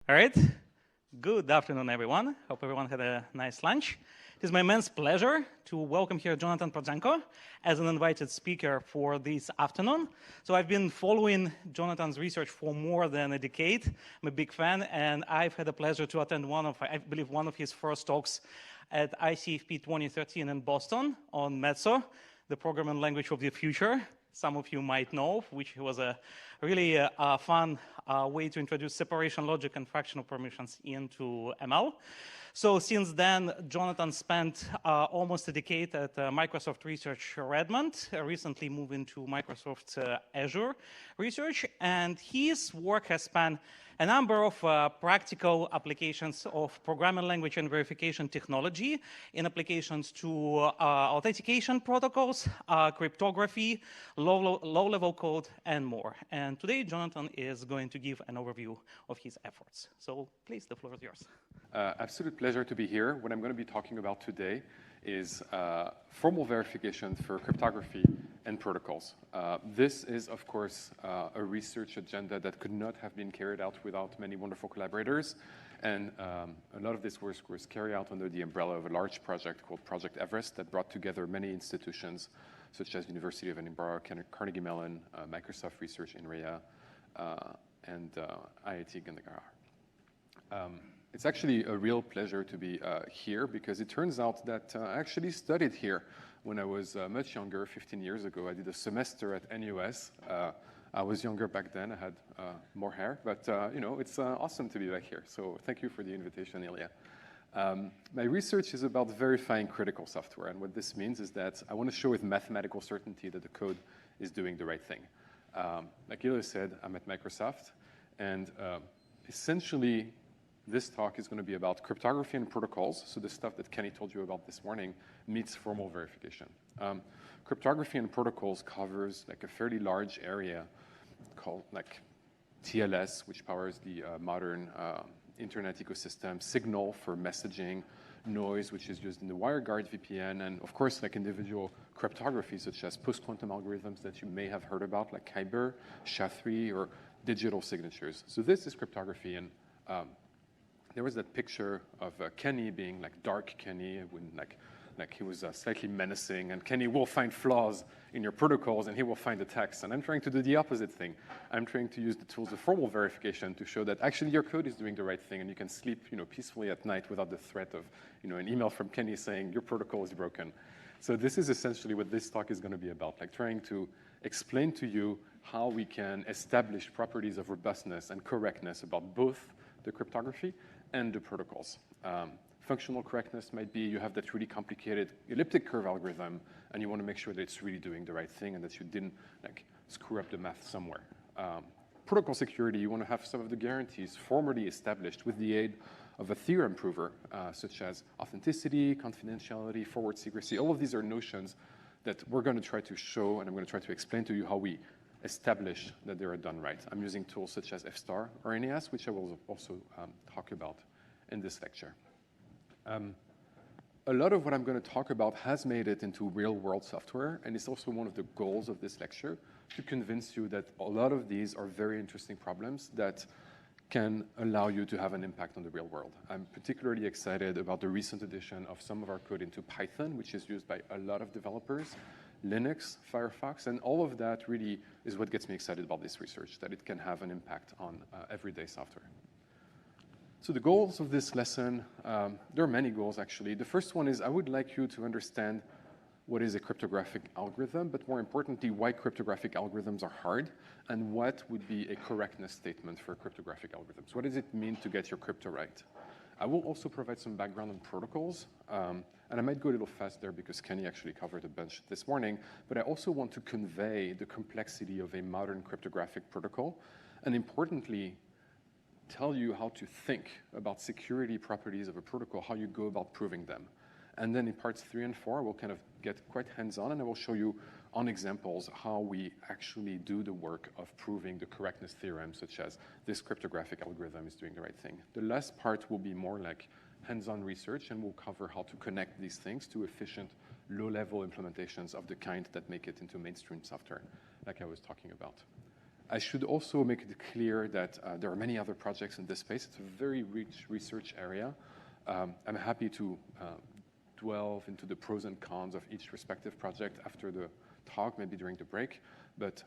All right. Good afternoon, everyone. Hope everyone had a nice lunch. It is my immense pleasure to welcome here Jonathan Protzenko as an invited speaker for this afternoon. So I've been following Jonathan's research for more than a decade. I'm a big fan, and I've had the pleasure to attend one of his first talks at ICFP 2013 in Boston on Mezzo, the programming language of the future. Some of you might know, which was a really fun way to introduce separation logic and fractional permissions into ML. So since then, Jonathan spent almost a decade at Microsoft Research Redmond, recently moved into Microsoft Azure Research, and his work has spanned a number of practical applications of programming language and verification technology in applications to authentication protocols, cryptography, low-level code, and more. And today, Jonathan is going to give an overview of his efforts. So please, the floor is yours. Absolute pleasure to be here. What I'm going to be talking about today is formal verification for cryptography and protocols. This is, of course, a research agenda that could not have been carried out without many wonderful collaborators. And a lot of this work was carried out under the umbrella of a large project called Project Everest that brought together many institutions, such as University of Edinburgh, Carnegie Mellon, Microsoft Research INRIA, and IIT Gandhara. It's actually a real pleasure to be here because it turns out that I actually studied here when I was much younger, 15 years ago. I did a semester at NUS. I was younger back then. I had more hair, but it's awesome to be back here. So thank you for the invitation, Ilya. My research is about verifying critical software, and what this means is that I want to show with mathematical certainty that the code is doing the right thing. Like Ilya said, I'm at Microsoft, and essentially, this talk is going to be about cryptography and protocols, so the stuff that Kenny told you about this morning meets formal verification. Cryptography and protocols covers like a fairly large area called like TLS, which powers the modern internet ecosystem, Signal for messaging, Noise, which is used in the WireGuard VPN, and of course like individual cryptography such as post-quantum algorithms that you may have heard about, like Kyber, SHA-3, or digital signatures. So this is cryptography, and there was that picture of Kenny being like dark Kenny, when like he was slightly menacing, and Kenny will find flaws in your protocols and he will find attacks. And I'm trying to do the opposite thing. I'm trying to use the tools of formal verification to show that actually your code is doing the right thing and you can sleep peacefully at night without the threat of an email from Kenny saying your protocol is broken. So this is essentially what this talk is going to be about, like trying to explain to you how we can establish properties of robustness and correctness about both the cryptography and the protocols. Functional correctness might be you have that really complicated elliptic curve algorithm, and you want to make sure that it's really doing the right thing and that you didn't like screw up the math somewhere. Protocol security, you want to have some of the guarantees formally established with the aid of a theorem prover, such as authenticity, confidentiality, forward secrecy. All of these are notions that we're going to try to show, and I'm going to try to explain to you how we establish that they are done right. I'm using tools such as FSTAR or NAS, which I will also talk about in this lecture. A lot of what I'm going to talk about has made it into real-world software, and it's also one of the goals of this lecture to convince you that a lot of these are very interesting problems that can allow you to have an impact on the real world. I'm particularly excited about the recent addition of some of our code into Python, which is used by a lot of developers, Linux, Firefox, and all of that really is what gets me excited about this research, that it can have an impact on everyday software. So the goals of this lesson, there are many goals actually. The first one is I would like you to understand what is a cryptographic algorithm, but more importantly, why cryptographic algorithms are hard, and what would be a correctness statement for cryptographic algorithms. What does it mean to get your crypto right? I will also provide some background on protocols, and I might go a little fast there because Kenny actually covered a bunch this morning, but I also want to convey the complexity of a modern cryptographic protocol, and importantly, tell you how to think about security properties of a protocol, how you go about proving them. And then in parts 3 and 4, we'll kind of get quite hands-on, and I will show you on examples how we actually do the work of proving the correctness theorem, such as this cryptographic algorithm is doing the right thing. The last part will be more like hands-on research, and we'll cover how to connect these things to efficient, low-level implementations of the kind that make it into mainstream software, like I was talking about. I should also make it clear that there are many other projects in this space. It's a very rich research area. I'm happy to delve into the pros and cons of each respective project after the talk, maybe during the break. But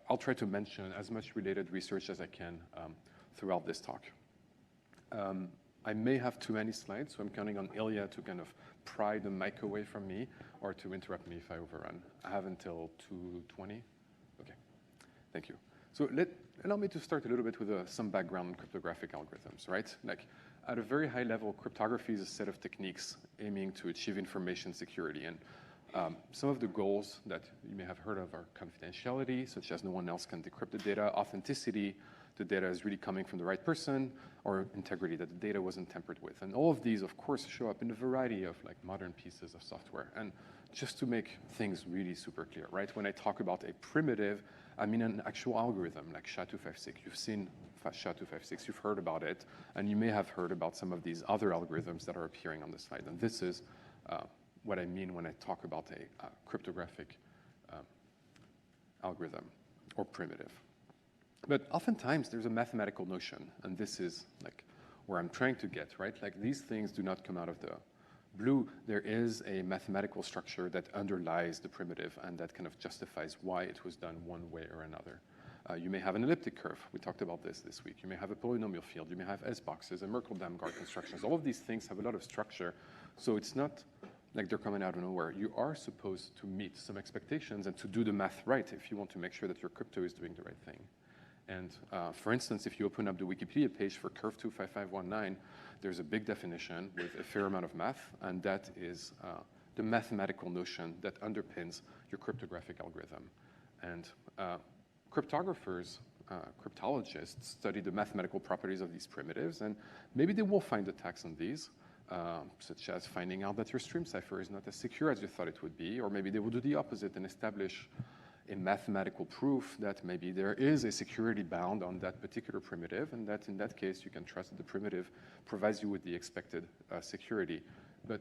I'll try to mention as much related research as I can throughout this talk. I may have too many slides, so I'm counting on Ilya to kind of pry the mic away from me or to interrupt me if I overrun. I have until 2:20. Okay, thank you. So allow me to start a little bit with some background on cryptographic algorithms, right? Like at a very high level, cryptography is a set of techniques aiming to achieve information security. And some of the goals that you may have heard of are confidentiality, such as no one else can decrypt the data, authenticity, the data is really coming from the right person, or integrity, that the data wasn't tampered with. And all of these, of course, show up in a variety of like modern pieces of software. And just to make things really super clear, right? When I talk about a primitive, I mean an actual algorithm like SHA-256. You've seen SHA-256, you've heard about it, and you may have heard about some of these other algorithms that are appearing on the slide. And this is what I mean when I talk about a cryptographic algorithm or primitive. But oftentimes there's a mathematical notion, and this is like where I'm trying to get, right? Like these things do not come out of the blue. There is a mathematical structure that underlies the primitive and that kind of justifies why it was done one way or another. You may have an elliptic curve. We talked about this week. You may have a polynomial field. You may have S-boxes and Merkle-Damgard constructions. All of these things have a lot of structure, so it's not like they're coming out of nowhere. You are supposed to meet some expectations and to do the math right if you want to make sure that your crypto is doing the right thing. And for instance, if you open up the Wikipedia page for curve 25519, there's a big definition with a fair amount of math, and that is the mathematical notion that underpins your cryptographic algorithm. And cryptographers, cryptologists study the mathematical properties of these primitives, and maybe they will find attacks on these, such as finding out that your stream cipher is not as secure as you thought it would be, or maybe they will do the opposite and establish a mathematical proof that maybe there is a security bound on that particular primitive, and that in that case you can trust that the primitive provides you with the expected security. But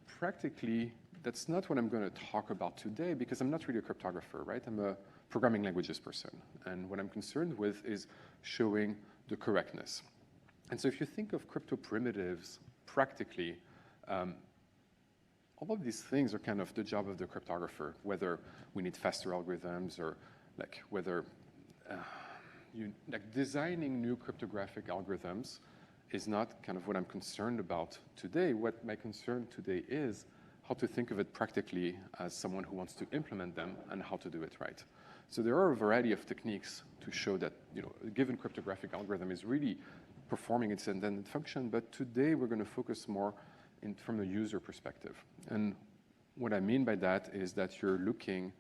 practically, that's not what I'm going to talk about today, because I'm not really a cryptographer, right? I'm a programming languages person, and what I'm concerned with is showing the correctness. And so if you think of crypto primitives practically, all of these things are kind of the job of the cryptographer, whether we need faster algorithms or like whether designing new cryptographic algorithms is not kind of what I'm concerned about today. What my concern today is how to think of it practically as someone who wants to implement them and how to do it right. So there are a variety of techniques to show that a given cryptographic algorithm is really performing its intended function, but today we're going to focus more from the user perspective. And what I mean by that is that you're looking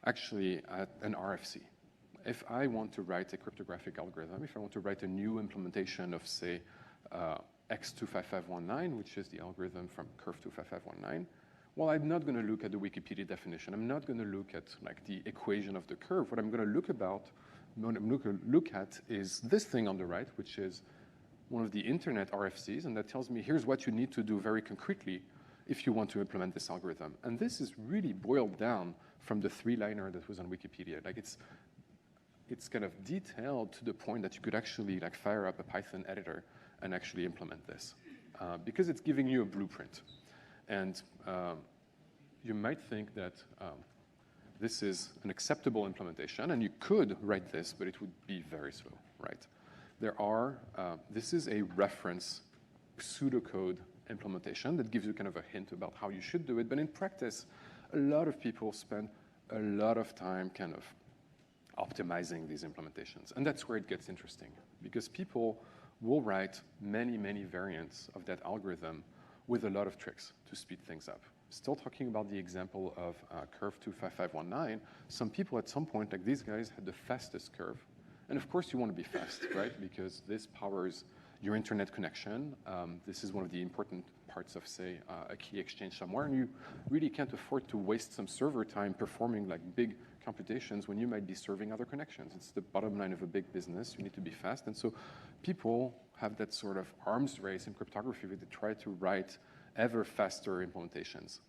actually at an RFC. If I want to write a cryptographic algorithm, if I want to write a new implementation of, say, X25519, which is the algorithm from curve 25519, well, I'm not going to look at the Wikipedia definition. I'm not going to look at like the equation of the curve. What I'm going to look at is this thing on the right, which is one of the internet RFCs, and that tells me here's what you need to do very concretely if you want to implement this algorithm. And this is really boiled down from the three-liner that was on Wikipedia. Like it's kind of detailed to the point that you could actually like fire up a Python editor and actually implement this because it's giving you a blueprint. And you might think that this is an acceptable implementation, and you could write this, but it would be very slow, right? This is a reference pseudocode implementation that gives you kind of a hint about how you should do it. But in practice, a lot of people spend a lot of time kind of optimizing these implementations. And that's where it gets interesting, because people will write many, many variants of that algorithm with a lot of tricks to speed things up. Still talking about the example of curve 25519, some people at some point, like these guys, had the fastest curve. And of course you want to be fast, right? Because this powers your internet connection. This is one of the important parts of, say, a key exchange somewhere, and you really can't afford to waste some server time performing like big computations when you might be serving other connections. It's the bottom line of a big business. You need to be fast. And so people have that sort of arms race in cryptography where they try to write ever faster implementations.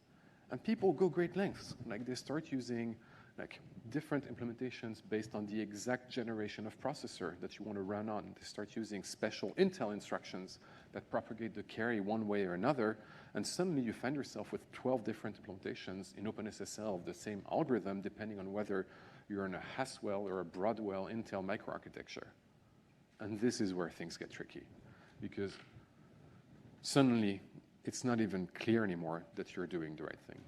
And people go great lengths. Like they start using like different implementations based on the exact generation of processor that you want to run on. They start using special Intel instructions that propagate the carry one way or another, and suddenly you find yourself with 12 different implementations in OpenSSL of the same algorithm, depending on whether you're in a Haswell or a Broadwell Intel microarchitecture. And this is where things get tricky, because suddenly it's not even clear anymore that you're doing the right thing.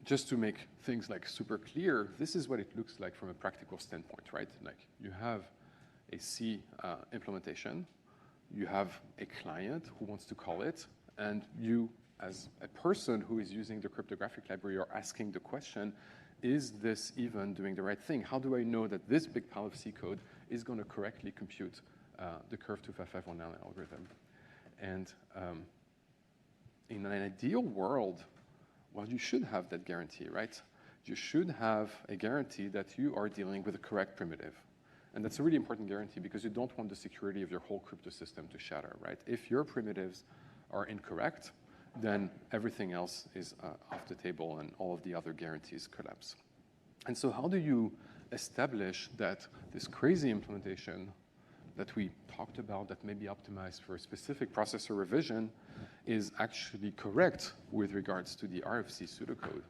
Just to make things like super clear, this is what it looks like from a practical standpoint, right? Like you have a C implementation, you have a client who wants to call it, and you, as a person who is using the cryptographic library, are asking the question, is this even doing the right thing? How do I know that this big pile of C code is going to correctly compute the curve 25519 algorithm? And in an ideal world, well, you should have that guarantee, right? You should have a guarantee that you are dealing with the correct primitive. And that's a really important guarantee because you don't want the security of your whole crypto system to shatter, right? If your primitives are incorrect, then everything else is off the table and all of the other guarantees collapse. And so how do you establish that this crazy implementation that we talked about that may be optimized for a specific processor revision is actually correct with regards to the RFC pseudocode?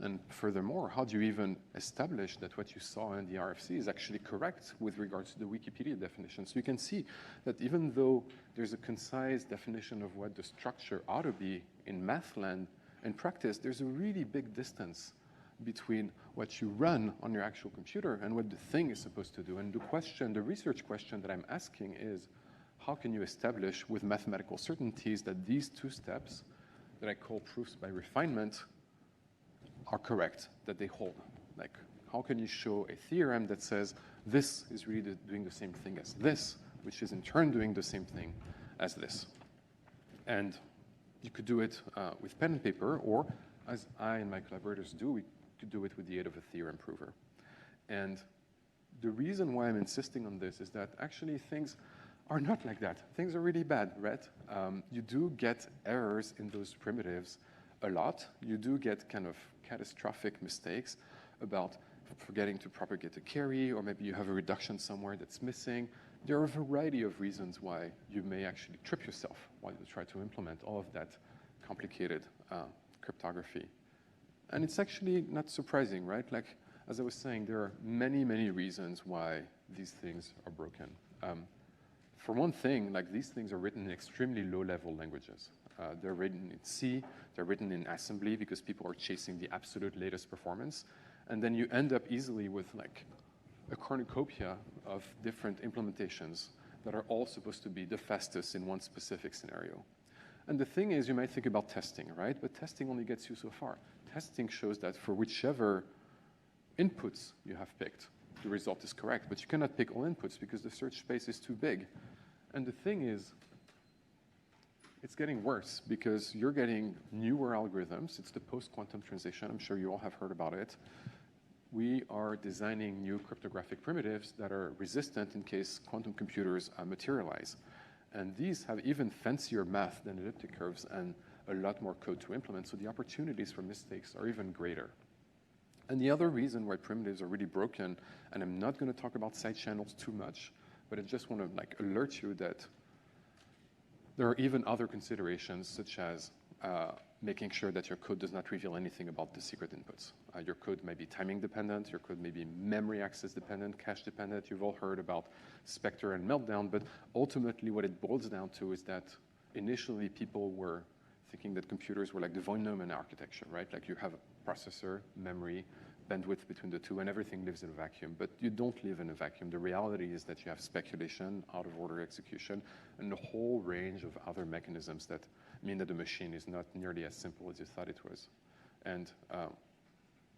And furthermore, how do you even establish that what you saw in the RFC is actually correct with regards to the Wikipedia definition? So you can see that even though there's a concise definition of what the structure ought to be in math land, in practice, there's a really big distance between what you run on your actual computer and what the thing is supposed to do. And the question, the research question that I'm asking is, how can you establish with mathematical certainties that these two steps that I call proofs by refinement are correct, that they hold? Like, how can you show a theorem that says this is really doing the same thing as this, which is in turn doing the same thing as this? And you could do it with pen and paper, or as I and my collaborators do, we could do it with the aid of a theorem prover. And the reason why I'm insisting on this is that actually things are not like that. Things are really bad, right? You do get errors in those primitives a lot. You do get kind of catastrophic mistakes about forgetting to propagate a carry, or maybe you have a reduction somewhere that's missing. There are a variety of reasons why you may actually trip yourself while you try to implement all of that complicated cryptography. And it's actually not surprising, right? Like, as I was saying, there are many, many reasons why these things are broken. For one thing, like, these things are written in extremely low-level languages. They're written in C, they're written in assembly because people are chasing the absolute latest performance. And then you end up easily with like a cornucopia of different implementations that are all supposed to be the fastest in one specific scenario. And the thing is, you might think about testing, right? But testing only gets you so far. Testing shows that for whichever inputs you have picked, the result is correct. But you cannot pick all inputs because the search space is too big. And the thing is, it's getting worse because you're getting newer algorithms. It's the post-quantum transition. I'm sure you all have heard about it. We are designing new cryptographic primitives that are resistant in case quantum computers materialize. And these have even fancier math than elliptic curves and a lot more code to implement. So the opportunities for mistakes are even greater. And the other reason why primitives are really broken, and I'm not going to talk about side channels too much, but I just want to like alert you that there are even other considerations, such as making sure that your code does not reveal anything about the secret inputs. Your code may be timing dependent, your code may be memory access dependent, cache dependent. You've all heard about Spectre and Meltdown, but ultimately what it boils down to is that initially people were thinking that computers were like the von Neumann architecture, right? Like you have a processor, memory, bandwidth between the two, and everything lives in a vacuum. But you don't live in a vacuum. The reality is that you have speculation, out-of-order execution, and a whole range of other mechanisms that mean that the machine is not nearly as simple as you thought it was. And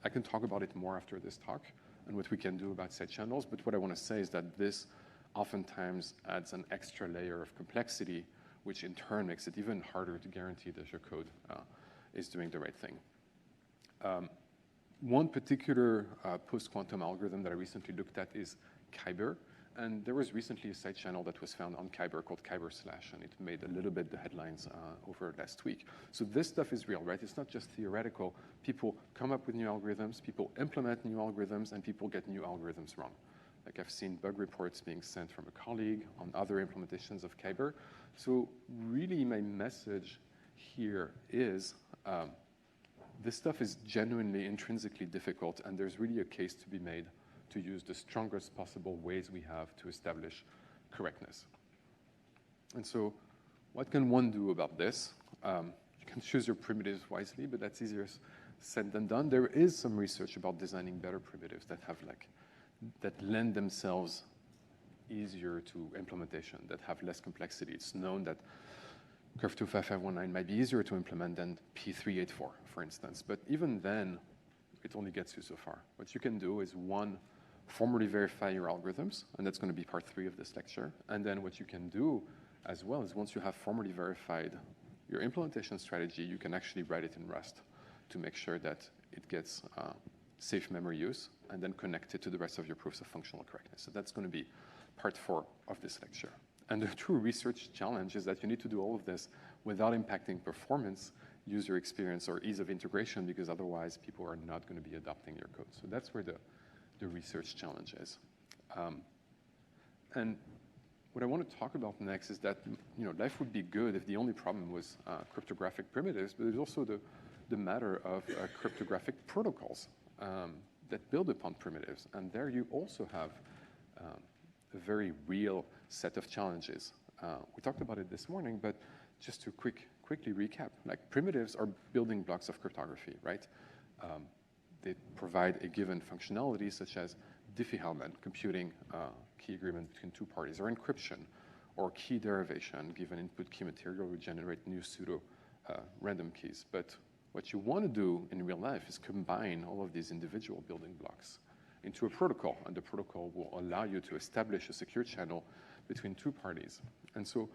I can talk about it more after this talk and what we can do about side channels, but what I want to say is that this oftentimes adds an extra layer of complexity, which in turn makes it even harder to guarantee that your code is doing the right thing. One particular post-quantum algorithm that I recently looked at is Kyber. And there was recently a side channel that was found on Kyber called Kyber Slash, and it made a little bit the headlines over last week. So this stuff is real, right? It's not just theoretical. People come up with new algorithms, people implement new algorithms, and people get new algorithms wrong. Like I've seen bug reports being sent from a colleague on other implementations of Kyber. So really my message here is this stuff is genuinely intrinsically difficult, and there's really a case to be made to use the strongest possible ways we have to establish correctness. And so what can one do about this? You can choose your primitives wisely, but that's easier said than done. There is some research about designing better primitives that lend themselves easier to implementation, that have less complexity. It's known that Curve 25519 might be easier to implement than P384, for instance. But even then, it only gets you so far. What you can do is, one, formally verify your algorithms, and that's going to be part 3 of this lecture. And then what you can do as well is, once you have formally verified your implementation strategy, you can actually write it in Rust to make sure that it gets safe memory use, and then connect it to the rest of your proofs of functional correctness. So that's going to be part 4 of this lecture. And the true research challenge is that you need to do all of this without impacting performance, user experience, or ease of integration, because otherwise people are not going to be adopting your code. So that's where the research challenge is. And what I want to talk about next is that life would be good if the only problem was cryptographic primitives, but there's also the matter of cryptographic protocols that build upon primitives. And there you also have a very real set of challenges. We talked about it this morning, but just to quickly recap, like primitives are building blocks of cryptography, right? They provide a given functionality, such as Diffie-Hellman, computing key agreement between 2 parties, or encryption, or key derivation. Given input key material, we generate new pseudo random keys. But what you want to do in real life is combine all of these individual building blocks into a protocol, and the protocol will allow you to establish a secure channel between 2 parties. And so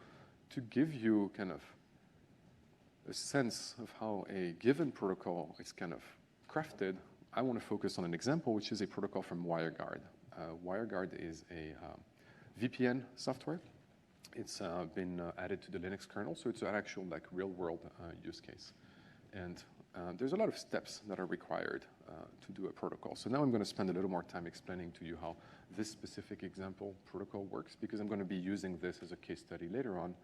to give you kind of a sense of how a given protocol is kind of crafted, I want to focus on an example, which is a protocol from WireGuard. WireGuard is a VPN software. It's been added to the Linux kernel, so it's an actual real-world use case. And there's a lot of steps that are required to do a protocol. So now I'm going to spend a little more time explaining to you how this specific example protocol works, because I'm going to be using this as a case study later on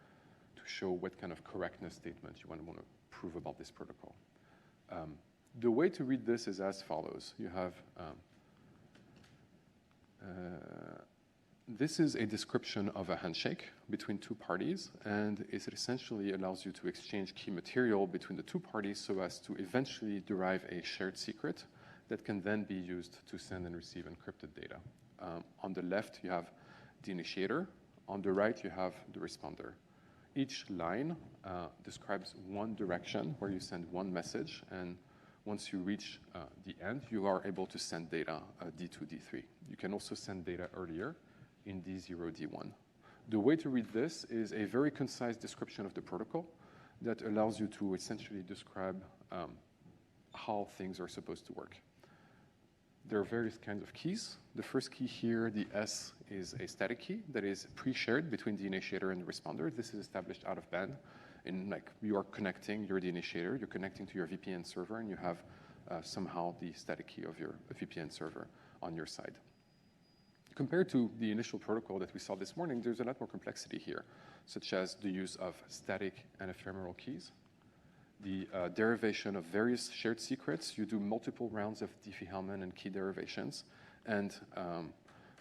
to show what kind of correctness statement you want to prove about this protocol. The way to read this is as follows. You have, this is a description of a handshake between 2 parties, and it essentially allows you to exchange key material between the 2 parties so as to eventually derive a shared secret that can then be used to send and receive encrypted data. On the left, you have the initiator. On the right, you have the responder. Each line describes one direction where you send one message, and once you reach the end, you are able to send data D2, D3. You can also send data earlier in D0, D1. The way to read this is a very concise description of the protocol that allows you to essentially describe how things are supposed to work. There are various kinds of keys. The first key here, the S, is a static key that is pre-shared between the initiator and the responder. This is established out of band. You are connecting, you're the initiator, you're connecting to your VPN server, and you have somehow the static key of your VPN server on your side. Compared to the initial protocol that we saw this morning, there's a lot more complexity here, such as the use of static and ephemeral keys, the derivation of various shared secrets. You do multiple rounds of Diffie-Hellman and key derivations, and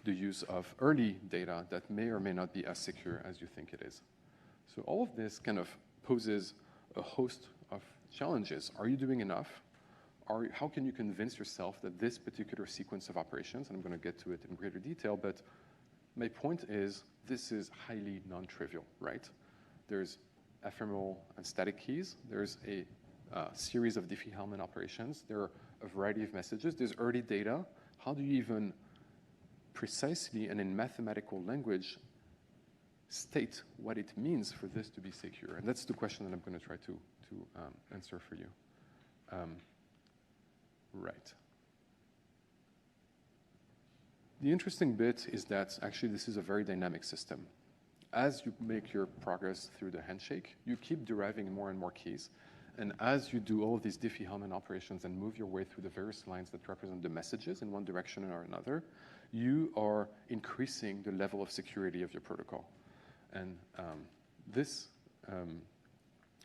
the use of early data that may or may not be as secure as you think it is. So all of this kind of poses a host of challenges. Are you doing enough? How can you convince yourself that this particular sequence of operations, and I'm going to get to it in greater detail, but my point is this is highly non-trivial, right? There's ephemeral and static keys. There's a series of Diffie-Hellman operations. There are a variety of messages. There's early data. How do you even precisely and in mathematical language state what it means for this to be secure? And that's the question that I'm going to try to answer for you. Right. The interesting bit is that actually this is a very dynamic system. As you make your progress through the handshake, you keep deriving more and more keys. And as you do all of these Diffie-Hellman operations and move your way through the various lines that represent the messages in one direction or another, you are increasing the level of security of your protocol. And this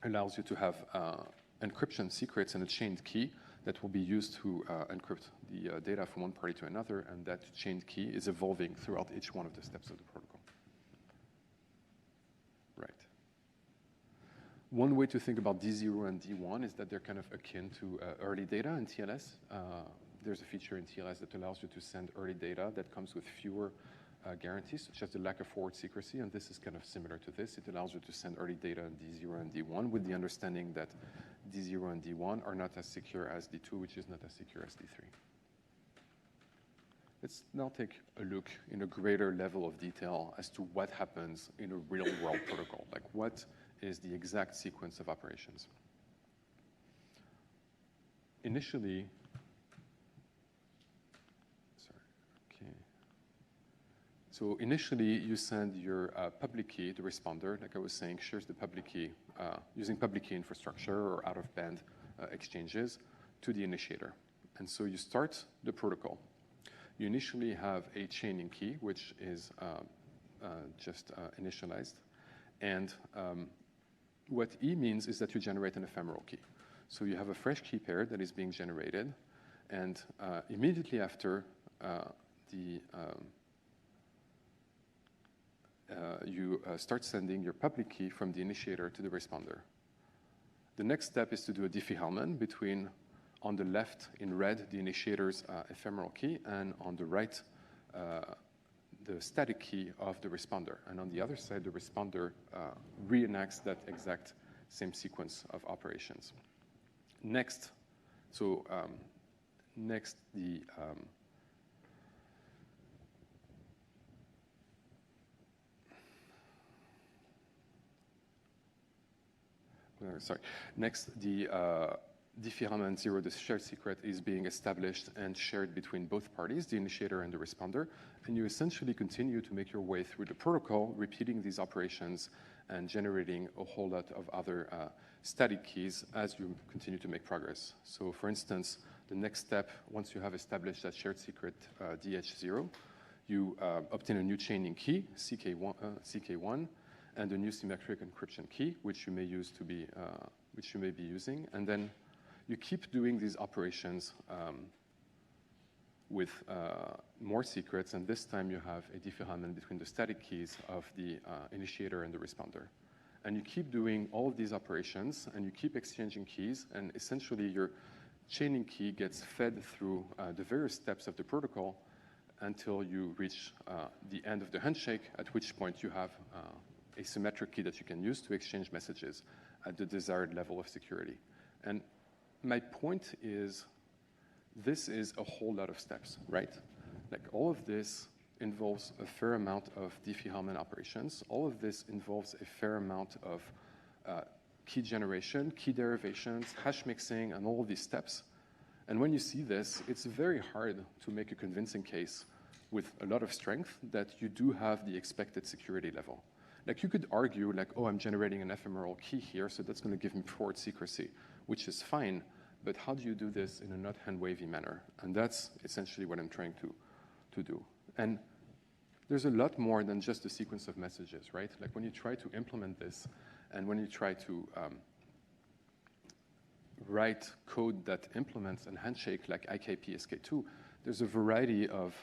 allows you to have encryption secrets and a chained key that will be used to encrypt the data from one party to another, and that chained key is evolving throughout each one of the steps of the protocol. Right. One way to think about D0 and D1 is that they're kind of akin to early data in TLS. There's a feature in TLS that allows you to send early data that comes with fewer guarantees, such as the lack of forward secrecy, and this is kind of similar to this. It allows you to send early data in D0 and D1 with the understanding that D0 and D1 are not as secure as D2, which is not as secure as D3. Let's now take a look in a greater level of detail as to what happens in a real-world protocol. Like, what is the exact sequence of operations? Initially, So initially, you send your public key, the responder, like I was saying, shares the public key using public key infrastructure or out-of-band exchanges to the initiator. And so you start the protocol. You initially have a chaining key, which is just initialized. And what E means is that you generate an ephemeral key. So you have a fresh key pair that is being generated. And immediately after you start sending your public key from the initiator to the responder. The next step is to do a Diffie-Hellman between, on the left in red, the initiator's ephemeral key, and on the right, the static key of the responder. And on the other side, the responder reenacts that exact same sequence of operations. Next, Next, the Diffie-Hellman 0, the shared secret, is being established and shared between both parties, the initiator and the responder. And you essentially continue to make your way through the protocol, repeating these operations and generating a whole lot of other static keys as you continue to make progress. So for instance, the next step, once you have established that shared secret DH0, you obtain a new chaining key, CK1, and a new symmetric encryption key, which you may be using, and then you keep doing these operations with more secrets, and this time you have a Diffie-Hellman between the static keys of the initiator and the responder. And you keep doing all of these operations, and you keep exchanging keys, and essentially your chaining key gets fed through the various steps of the protocol until you reach the end of the handshake, at which point you have a symmetric key that you can use to exchange messages at the desired level of security. And my point is, this is a whole lot of steps, right? Like, all of this involves a fair amount of Diffie-Hellman operations. All of this involves a fair amount of key generation, key derivations, hash mixing, and all of these steps. And when you see this, it's very hard to make a convincing case with a lot of strength that you do have the expected security level. Like, you could argue, like, oh, I'm generating an ephemeral key here, so that's going to give me forward secrecy, which is fine, but how do you do this in a not hand-wavy manner? And that's essentially what I'm trying to do. And there's a lot more than just a sequence of messages, right? Like, when you try to implement this, and when you try to write code that implements a handshake like IKPSK2, there's a variety of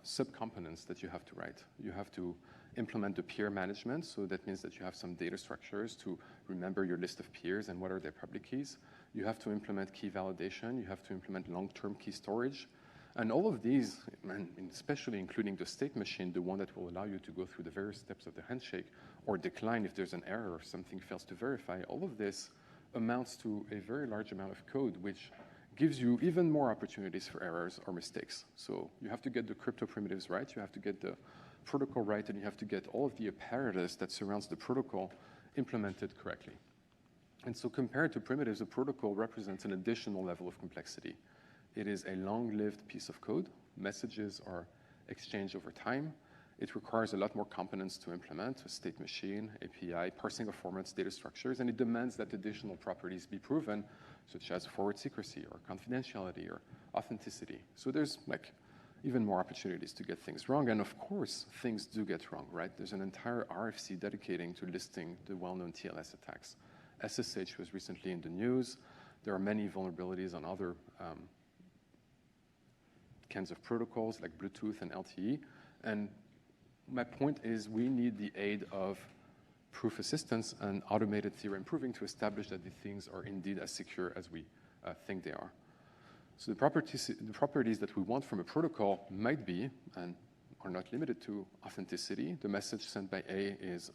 subcomponents that you have to write. You have to implement the peer management, so that means that you have some data structures to remember your list of peers and what are their public keys. You have to implement key validation. You have to implement long-term key storage. And all of these, and especially including the state machine, the one that will allow you to go through the various steps of the handshake or decline if there's an error or something fails to verify, all of this amounts to a very large amount of code, which gives you even more opportunities for errors or mistakes. So you have to get the crypto primitives right, you have to get the protocol right, and you have to get all of the apparatus that surrounds the protocol implemented correctly. And so compared to primitives, a protocol represents an additional level of complexity. It is a long-lived piece of code. Messages are exchange over time. It requires a lot more components to implement: a state machine, API, parsing of formats, data structures, and it demands that additional properties be proven, such as forward secrecy or confidentiality or authenticity. So there's like even more opportunities to get things wrong. And of course, things do get wrong, right? There's an entire RFC dedicating to listing the well-known TLS attacks. SSH was recently in the news. There are many vulnerabilities on other kinds of protocols like Bluetooth and LTE. And my point is we need the aid of proof assistance and automated theorem proving to establish that the things are indeed as secure as we think they are. So the properties that we want from a protocol might be, and are not limited to, authenticity. The message sent by A is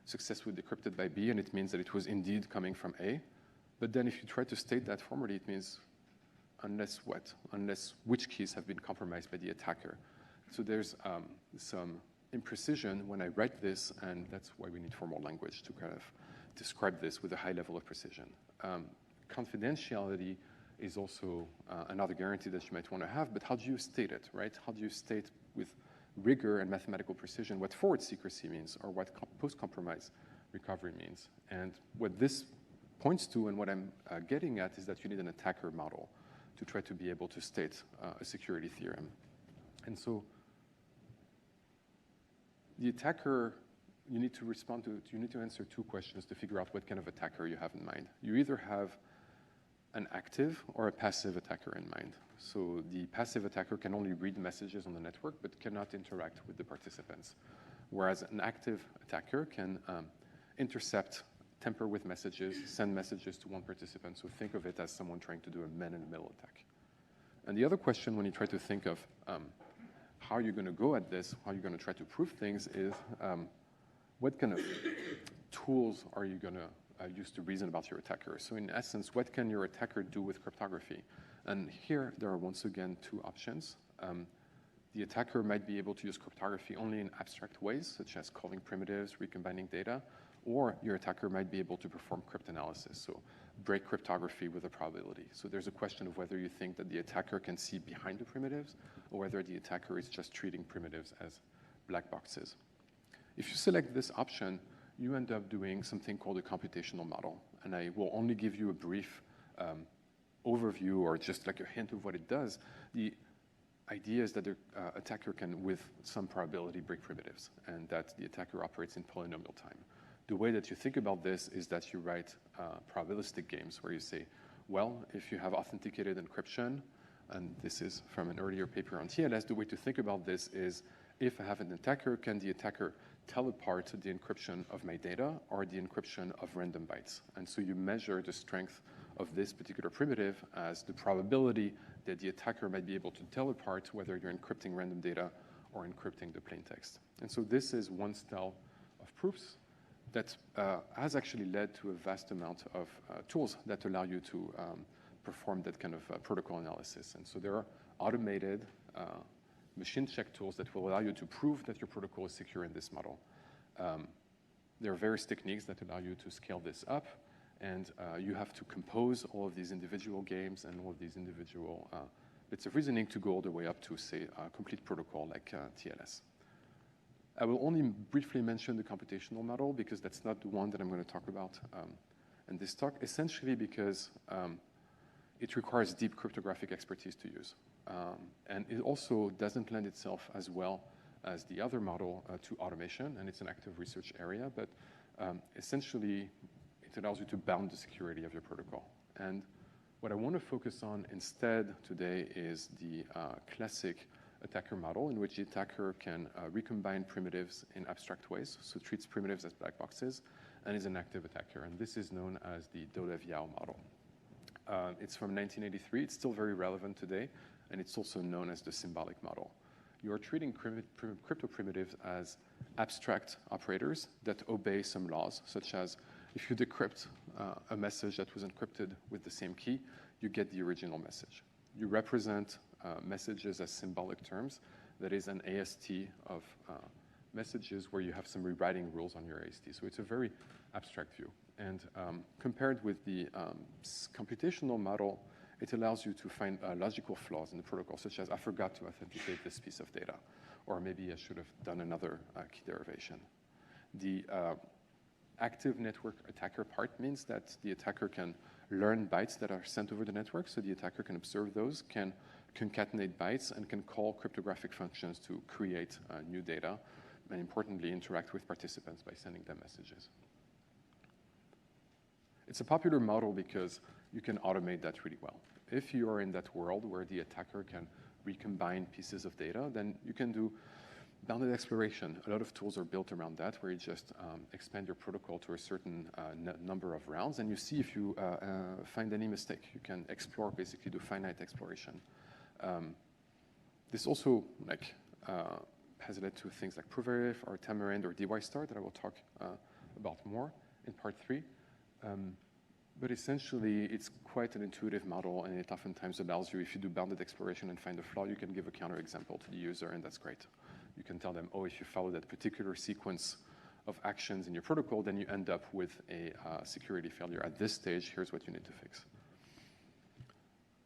successfully decrypted by B, and it means that it was indeed coming from A. But then if you try to state that formally, it means unless what? Unless which keys have been compromised by the attacker. So there's some imprecision when I write this, and that's why we need formal language to kind of describe this with a high level of precision. Confidentiality is also another guarantee that you might want to have, but how do you state it, right? How do you state with rigor and mathematical precision what forward secrecy means or what post-compromise recovery means? And what this points to and what I'm getting at is that you need an attacker model to try to be able to state a security theorem. And so the attacker, you need to answer two questions to figure out what kind of attacker you have in mind. You either have an active or a passive attacker in mind. So the passive attacker can only read messages on the network but cannot interact with the participants, whereas an active attacker can intercept, tamper with messages, send messages to one participant. So think of it as someone trying to do a man-in-the-middle attack. And the other question when you try to think of how you're going to go at this, how you're going to try to prove things is what kind of tools are you going to use to reason about your attacker? So in essence, what can your attacker do with cryptography? And here there are once again two options. The attacker might be able to use cryptography only in abstract ways, such as calling primitives, recombining data, or your attacker might be able to perform cryptanalysis, so break cryptography with a probability. So there's a question of whether you think that the attacker can see behind the primitives or whether the attacker is just treating primitives as black boxes. If you select this option, you end up doing something called a computational model. And I will only give you a brief overview or just like a hint of what it does. The idea is that the attacker can, with some probability, break primitives, and that the attacker operates in polynomial time. The way that you think about this is that you write probabilistic games where you say, well, if you have authenticated encryption, and this is from an earlier paper on TLS, the way to think about this is, if I have an attacker, can the attacker tell apart the encryption of my data or the encryption of random bytes? And so you measure the strength of this particular primitive as the probability that the attacker might be able to tell apart whether you're encrypting random data or encrypting the plain text. And so this is one style of proofs that has actually led to a vast amount of tools that allow you to perform that kind of protocol analysis. And so there are automated machine check tools that will allow you to prove that your protocol is secure in this model. There are various techniques that allow you to scale this up, and you have to compose all of these individual games and all of these individual bits of reasoning to go all the way up to, say, a complete protocol like TLS. I will only briefly mention the computational model because that's not the one that I'm going to talk about in this talk, essentially because it requires deep cryptographic expertise to use. And it also doesn't lend itself as well as the other model to automation, and it's an active research area, but essentially it allows you to bound the security of your protocol. And what I want to focus on instead today is the classic attacker model in which the attacker can recombine primitives in abstract ways, so treats primitives as black boxes, and is an active attacker. And this is known as the Dolev-Yao model. It's from 1983. It's still very relevant today, and it's also known as the symbolic model. You are treating crypto primitives as abstract operators that obey some laws, such as if you decrypt a message that was encrypted with the same key, you get the original message. You represent messages as symbolic terms, that is an AST of messages where you have some rewriting rules on your AST. So it's a very abstract view. And compared with the computational model, it allows you to find logical flaws in the protocol, such as I forgot to authenticate this piece of data, or maybe I should have done another key derivation. The active network attacker part means that the attacker can learn bytes that are sent over the network, so the attacker can observe those, can concatenate bytes, and can call cryptographic functions to create new data, and importantly, interact with participants by sending them messages. It's a popular model because you can automate that really well. If you are in that world where the attacker can recombine pieces of data, then you can do bounded exploration. A lot of tools are built around that, where you just expand your protocol to a certain number of rounds, and you see if you find any mistake. You can explore, basically do finite exploration. This also has led to things like Proverif or Tamarind or DY-Star that I will talk about more in part 3. But essentially, it's quite an intuitive model, and it oftentimes allows you, if you do bounded exploration and find a flaw, you can give a counterexample to the user, and that's great. You can tell them, oh, if you follow that particular sequence of actions in your protocol, then you end up with a security failure. At this stage, here's what you need to fix.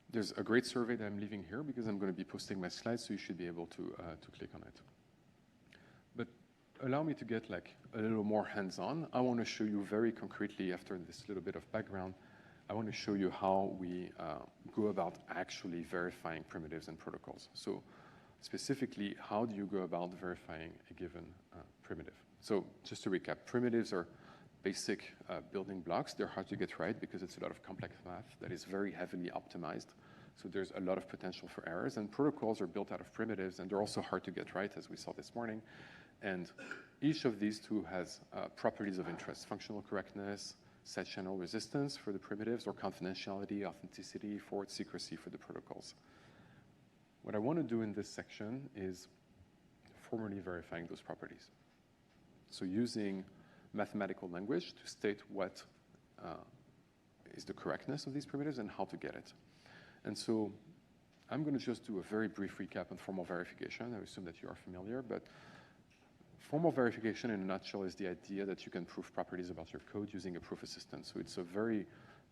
There's a great survey that I'm leaving here because I'm going to be posting my slides, so you should be able to click on it. But allow me to get like a little more hands-on. I want to show you very concretely, after this little bit of background, I want to show you how we go about actually verifying primitives and protocols. So specifically, how do you go about verifying a given primitive? So just to recap, primitives are basic building blocks. They're hard to get right because it's a lot of complex math that is very heavily optimized. So there's a lot of potential for errors. And protocols are built out of primitives, and they're also hard to get right, as we saw this morning. And each of these two has properties of interest: functional correctness, set channel resistance for the primitives, or confidentiality, authenticity, forward secrecy for the protocols. What I want to do in this section is formally verifying those properties. So using mathematical language to state what is the correctness of these primitives and how to get it. And so I'm going to just do a very brief recap on formal verification. I assume that you are familiar, but formal verification in a nutshell is the idea that you can prove properties about your code using a proof assistant. So it's a very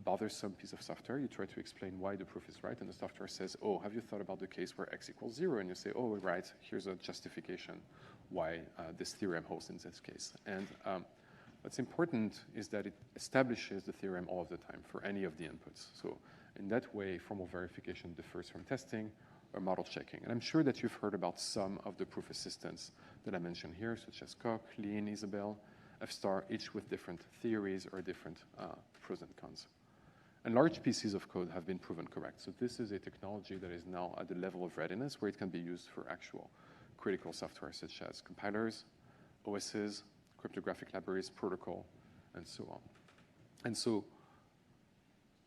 bothersome piece of software. You try to explain why the proof is right, and the software says, oh, have you thought about the case where x equals 0? And you say, oh, right, here's a justification why this theorem holds in this case. And what's important is that it establishes the theorem all of the time for any of the inputs. So in that way, formal verification differs from testing or model checking. And I'm sure that you've heard about some of the proof assistants that I mentioned here, such as Coq, Lean, Isabelle, F-star, each with different theories or different pros and cons. And large pieces of code have been proven correct. So this is a technology that is now at the level of readiness where it can be used for actual critical software, such as compilers, OSs, cryptographic libraries, protocol, and so on. And so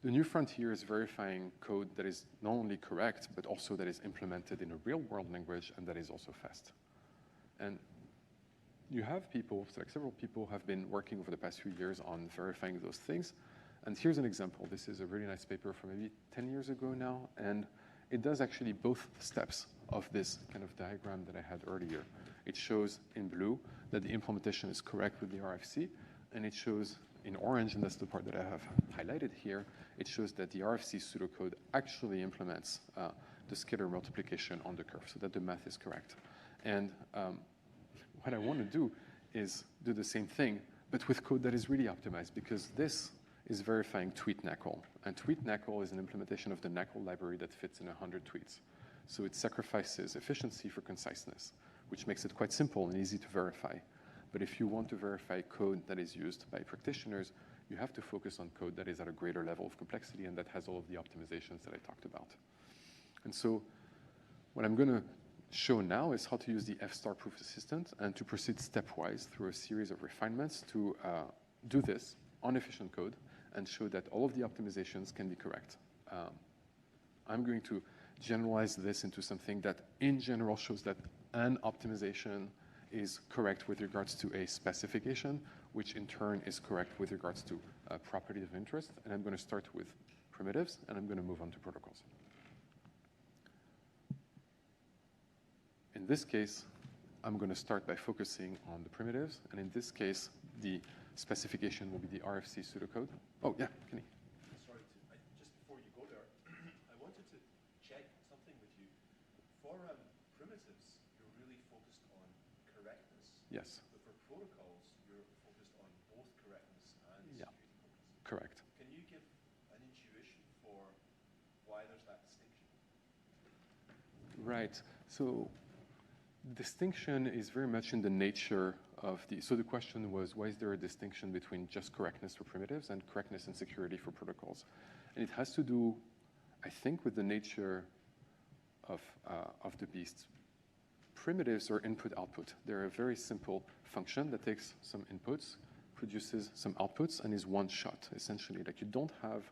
the new frontier is verifying code that is not only correct, but also that is implemented in a real-world language and that is also fast. And you have people, like several people have been working over the past few years on verifying those things. And here's an example. This is a really nice paper from maybe 10 years ago now, and it does actually both steps of this kind of diagram that I had earlier. It shows in blue that the implementation is correct with the RFC, and it shows in orange, and that's the part that I have highlighted here, it shows that the RFC pseudocode actually implements the scalar multiplication on the curve, so that the math is correct. And what I want to do is do the same thing, but with code that is really optimized, because this is verifying tweet NACL. And tweet NACL is an implementation of the NACL library that fits in 100 tweets. So it sacrifices efficiency for conciseness, which makes it quite simple and easy to verify. But if you want to verify code that is used by practitioners, you have to focus on code that is at a greater level of complexity and that has all of the optimizations that I talked about. And so what I'm going to show now is how to use the F-star proof assistant and to proceed stepwise through a series of refinements to do this on efficient code and show that all of the optimizations can be correct. I'm going to generalize this into something that in general shows that an optimization is correct with regards to a specification, which in turn is correct with regards to a property of interest. And I'm going to start with primitives, and I'm going to move on to protocols. In this case, I'm going to start by focusing on the primitives. And in this case, the specification will be the RFC pseudocode. Oh, yeah, Kenny. Sorry, just before you go there, I Yes. But for protocols, you're focused on both correctness and Yeah. security purposes. Correct. Can you give an intuition for why there's that distinction? Right. So distinction is very much in the nature of the. So the question was, why is there a distinction between just correctness for primitives and correctness and security for protocols? And it has to do, I think, with the nature of the beast. Primitives are input-output. They're a very simple function that takes some inputs, produces some outputs, and is one shot, essentially. Like you don't have,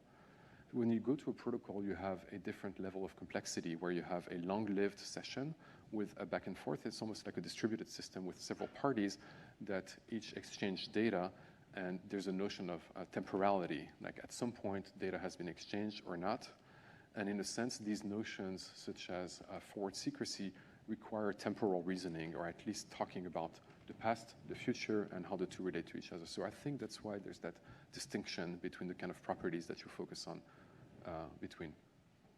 when you go to a protocol, you have a different level of complexity where you have a long-lived session with a back and forth. It's almost like a distributed system with several parties that each exchange data, and there's a notion of temporality. Like at some point, data has been exchanged or not. And in a sense, these notions, such as forward secrecy, require temporal reasoning, or at least talking about the past, the future, and how the two relate to each other. So I think that's why there's that distinction between the kind of properties that you focus on between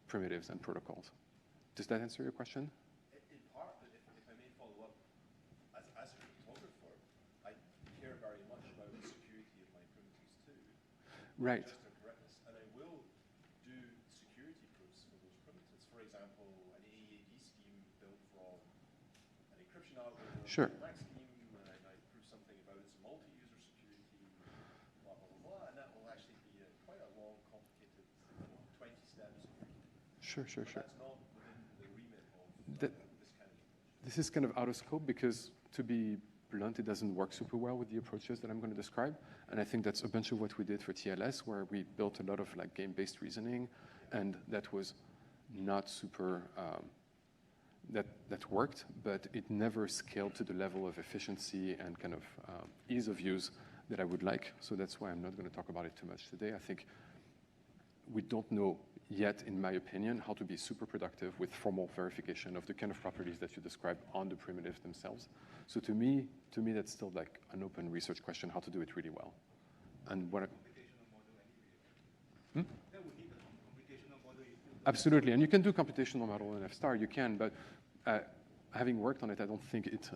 primitives and protocols. Does that answer your question? In part, but if I may follow up, as a cryptographer, I care very much about the security of my primitives too. Right. Just their correctness. And I will do security proofs for those primitives. For example, an AED scheme built from an encryption algorithm. Sure. That scheme, and I prove something about its multi-user security, blah, blah, blah, blah, and that will actually be quite a long, complicated 20 steps. Sure. That's not within the remit of That- this kind of approach. This is kind of out of scope because, to be blunt, it doesn't work super well with the approaches that I'm going to describe. And I think that's a bunch of what we did for TLS, where we built a lot of like game-based reasoning, and that was not super. That worked, but it never scaled to the level of efficiency and kind of ease of use that I would like. So that's why I'm not going to talk about it too much today. I think we don't know yet, in my opinion, how to be super productive with formal verification of the kind of properties that you described on the primitives themselves. So to me, that's still like an open research question, how to do it really well. And what Computational model anyway. That would hit the computational model if you absolutely, and you can do computational model in F-star, you can, but having worked on it, I don't think it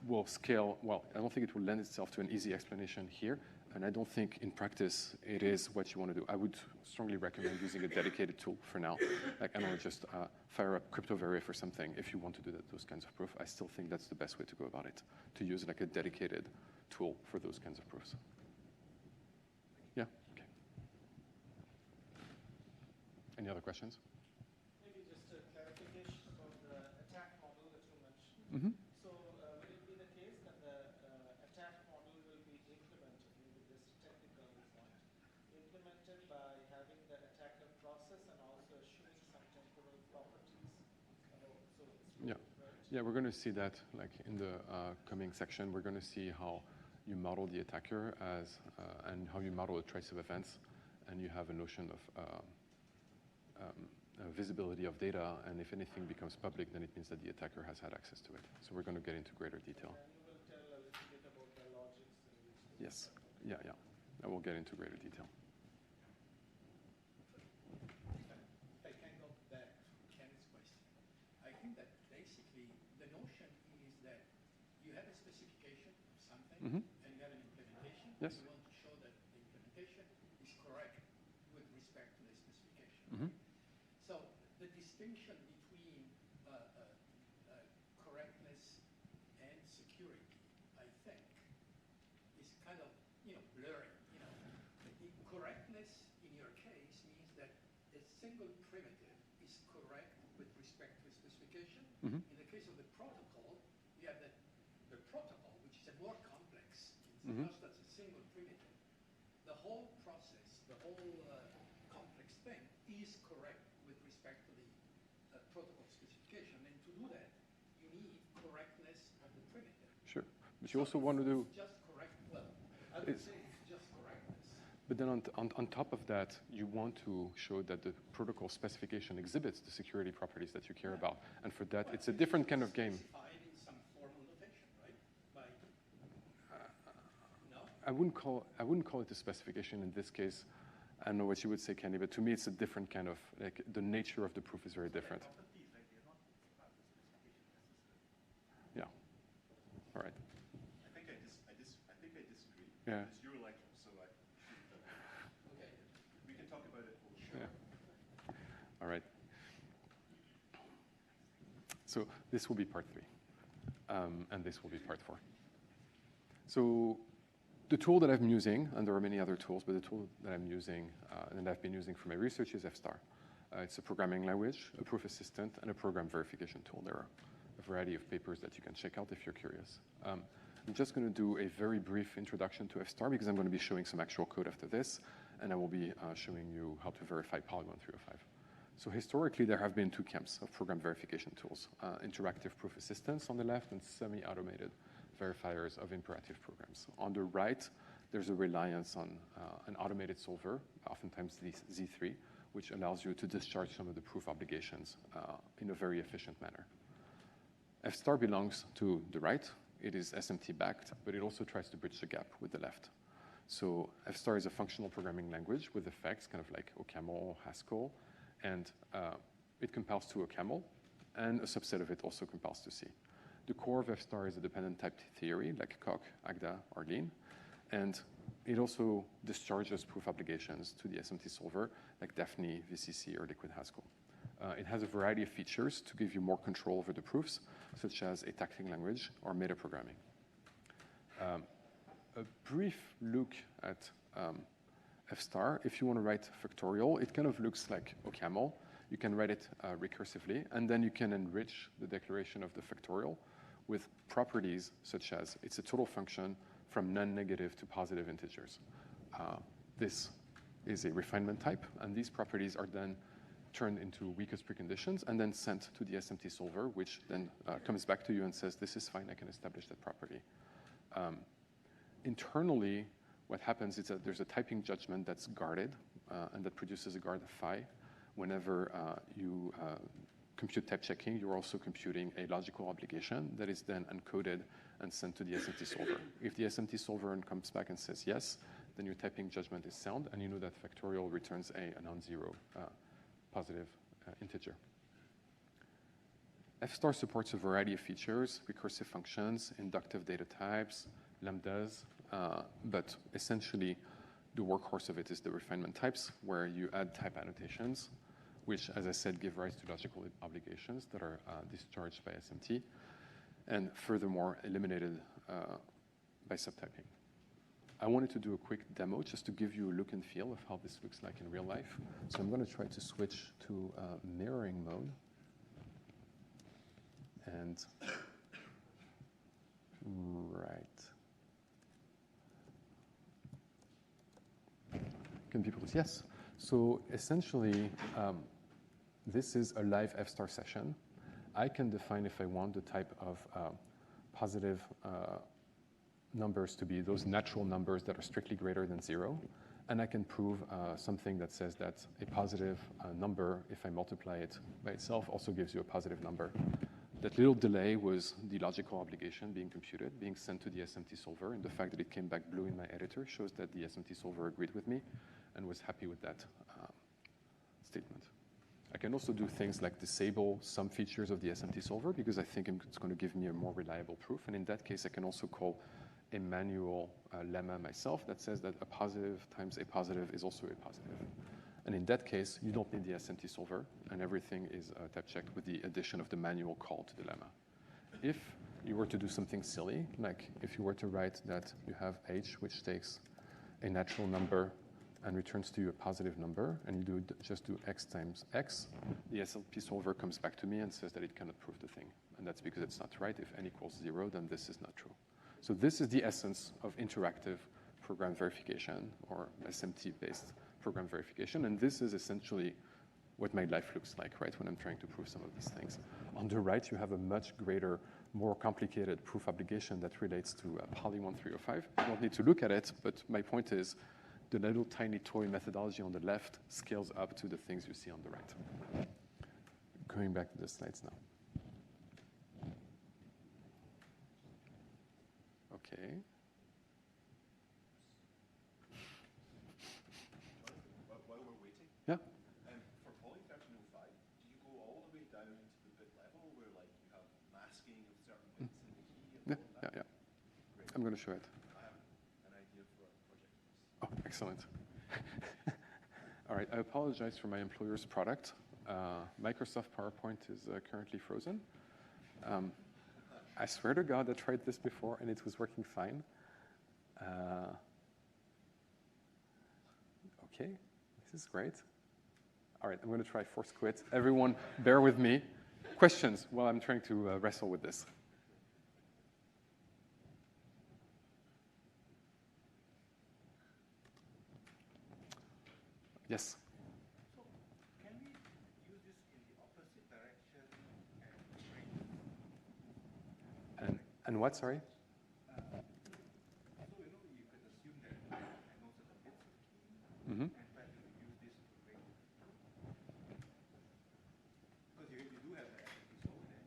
will scale well. I don't think it will lend itself to an easy explanation here, and I don't think in practice it is what you want to do. I would strongly recommend using a dedicated tool for now. Like, I don't know, just fire up cryptography or something if you want to do those kinds of proof. I still think that's the best way to go about it, to use like a dedicated tool for those kinds of proofs. Yeah, okay. Any other questions? Maybe just a clarification about the attack model that you mentioned. Mm-hmm. So will it be the case that the attack model will be implemented, maybe this technical point, implemented by having the attacker process and also assume some temporal properties? So it's Yeah. right? Yeah, we're going to see that like in the coming section. We're going to see how you model the attacker as and how you model a trace of events, and you have a notion of visibility of data, and if anything becomes public, then it means that the attacker has had access to it. So we're going to get into greater detail. And you will tell a little bit about the logics in which Yes. Yeah. I will get into greater detail. I can go back to Ken's question. I think that basically the notion is that you have a specification of something and you have an implementation. Yes. You want to show that the implementation is correct with respect to the specification. Mm-hmm. So the distinction between correctness and security, I think, is kind of blurry. Correctness in your case means that a single primitive is correct with respect to a specification. Mm-hmm. In the case of the protocol, you have the protocol, which is a more complex. It's Mm-hmm. just as a single primitive. The whole process, the whole complex thing is correct with respect to the protocol specification. And to do that, you need correctness of the primitive. Sure. But you also want to do. It's just correct. Well, I would say it's just correctness. But then on top of that, you want to show that the protocol specification exhibits the security properties that you care about. And for that, it's a different kind of game. Specified in some formal notation, right? No? I wouldn't call it a specification in this case. I don't know what you would say, Kenny, but to me, it's a different kind of, like, the nature of the proof is very different. Properties, like they're not part of the specification necessarily. Yeah. All right. Yeah. It's your lecture, so I okay. We can talk about it. Sure. Yeah. All right. So this will be part 3, and this will be part 4. So the tool that I'm using, and there are many other tools, but the tool that I'm using and I've been using for my research is FSTAR. It's a programming language, a proof assistant, and a program verification tool. There are a variety of papers that you can check out if you're curious. I'm just going to do a very brief introduction to FSTAR because I'm going to be showing some actual code after this, and I will be showing you how to verify Polygon 305. So historically, there have been 2 camps of program verification tools, interactive proof assistants on the left and semi-automated verifiers of imperative programs. On the right, there's a reliance on an automated solver, oftentimes the Z3, which allows you to discharge some of the proof obligations in a very efficient manner. FSTAR belongs to the right. It is SMT-backed, but it also tries to bridge the gap with the left. So FSTAR is a functional programming language with effects, kind of like OCaml, Haskell, and it compiles to OCaml, and a subset of it also compiles to C. The core of FSTAR is a dependent type theory, like Coq, Agda, or Lean, and it also discharges proof obligations to the SMT solver, like Daphne, VCC, or Liquid Haskell. It has a variety of features to give you more control over the proofs, such as a tagging language or metaprogramming. A brief look at FSTAR. If you want to write factorial, it kind of looks like OCaml. You can write it recursively, and then you can enrich the declaration of the factorial with properties such as it's a total function from non-negative to positive integers. This is a refinement type, and these properties are then turned into weakest preconditions and then sent to the SMT solver, which then comes back to you and says, this is fine, I can establish that property. Internally, what happens is that there's a typing judgment that's guarded, and that produces a guard of phi. Whenever you compute type checking, you're also computing a logical obligation that is then encoded and sent to the SMT solver. If the SMT solver comes back and says yes, then your typing judgment is sound, and you know that factorial returns a non-zero positive integer. FSTAR supports a variety of features, recursive functions, inductive data types, lambdas, but essentially the workhorse of it is the refinement types, where you add type annotations, which, as I said, give rise to logical obligations that are discharged by SMT, and furthermore eliminated by subtyping. I wanted to do a quick demo just to give you a look and feel of how this looks like in real life. So I'm going to try to switch to mirroring mode. And right. Can people see? Yes. So essentially, this is a live FSTAR session. I can define, if I want, the type of positive numbers to be those natural numbers that are strictly greater than 0. And I can prove something that says that a positive number, if I multiply it by itself, also gives you a positive number. That little delay was the logical obligation being computed, being sent to the SMT solver, and the fact that it came back blue in my editor shows that the SMT solver agreed with me and was happy with that statement. I can also do things like disable some features of the SMT solver because I think it's going to give me a more reliable proof. And in that case, I can also call a manual lemma myself that says that a positive times a positive is also a positive. And in that case, you don't need the SMT solver, and everything is type checked with the addition of the manual call to the lemma. If you were to do something silly, like if you were to write that you have h, which takes a natural number and returns to you a positive number, and you just do x times x, the SLP solver comes back to me and says that it cannot prove the thing. And that's because it's not right. If n equals 0, then this is not true. So this is the essence of interactive program verification, or SMT-based program verification. And this is essentially what my life looks like, right, when I'm trying to prove some of these things. On the right, you have a much greater, more complicated proof obligation that relates to Polygon 305. You don't need to look at it, but my point is the little tiny toy methodology on the left scales up to the things you see on the right. Going back to the slides now. Okay. While we're waiting, Yeah. For Poly 1305, do you go all the way down to the bit level where like you have masking of certain bits in the key? And Yeah, all of that? yeah. Great. I'm going to show it. I have an idea for Excellent. All right, I apologize for my employer's product. Microsoft PowerPoint is currently frozen. I swear to God I tried this before and it was working fine. Okay, this is great. All right, I'm going to try force quit. Everyone, bear with me. Questions while I'm trying to wrestle with this. Yes? So, can we use this in the opposite direction and break? And what, sorry? So, you could assume that I know certain bits of key Mm-hmm. and try to use this to break. Because you do have the SMT solver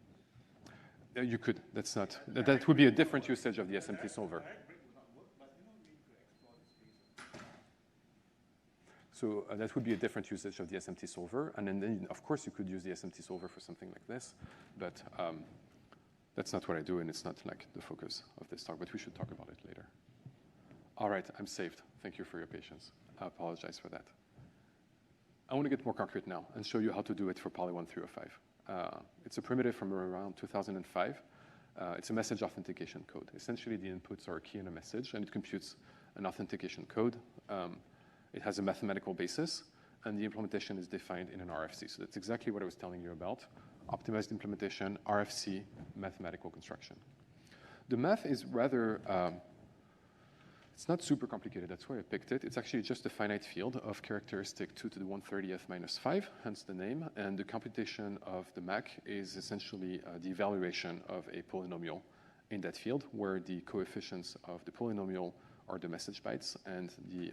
there. You could. That's not. That would be a different usage of the SMT solver. Direct break will not work, but we could explore this space. So that would be a different usage of the SMT solver. And then, of course, you could use the SMT solver for something like this. But that's not what I do, and it's not like the focus of this talk. But we should talk about it later. All right, I'm saved. Thank you for your patience. I apologize for that. I want to get more concrete now and show you how to do it for Poly 1305. It's a primitive from around 2005. It's a message authentication code. Essentially, the inputs are a key and a message, and it computes an authentication code. It has a mathematical basis, and the implementation is defined in an RFC. So that's exactly what I was telling you about. Optimized implementation, RFC, mathematical construction. The math is rather, it's not super complicated. That's why I picked it. It's actually just a finite field of characteristic 2 to the 130th minus 5, hence the name. And the computation of the MAC is essentially the evaluation of a polynomial in that field, where the coefficients of the polynomial are the message bytes, and the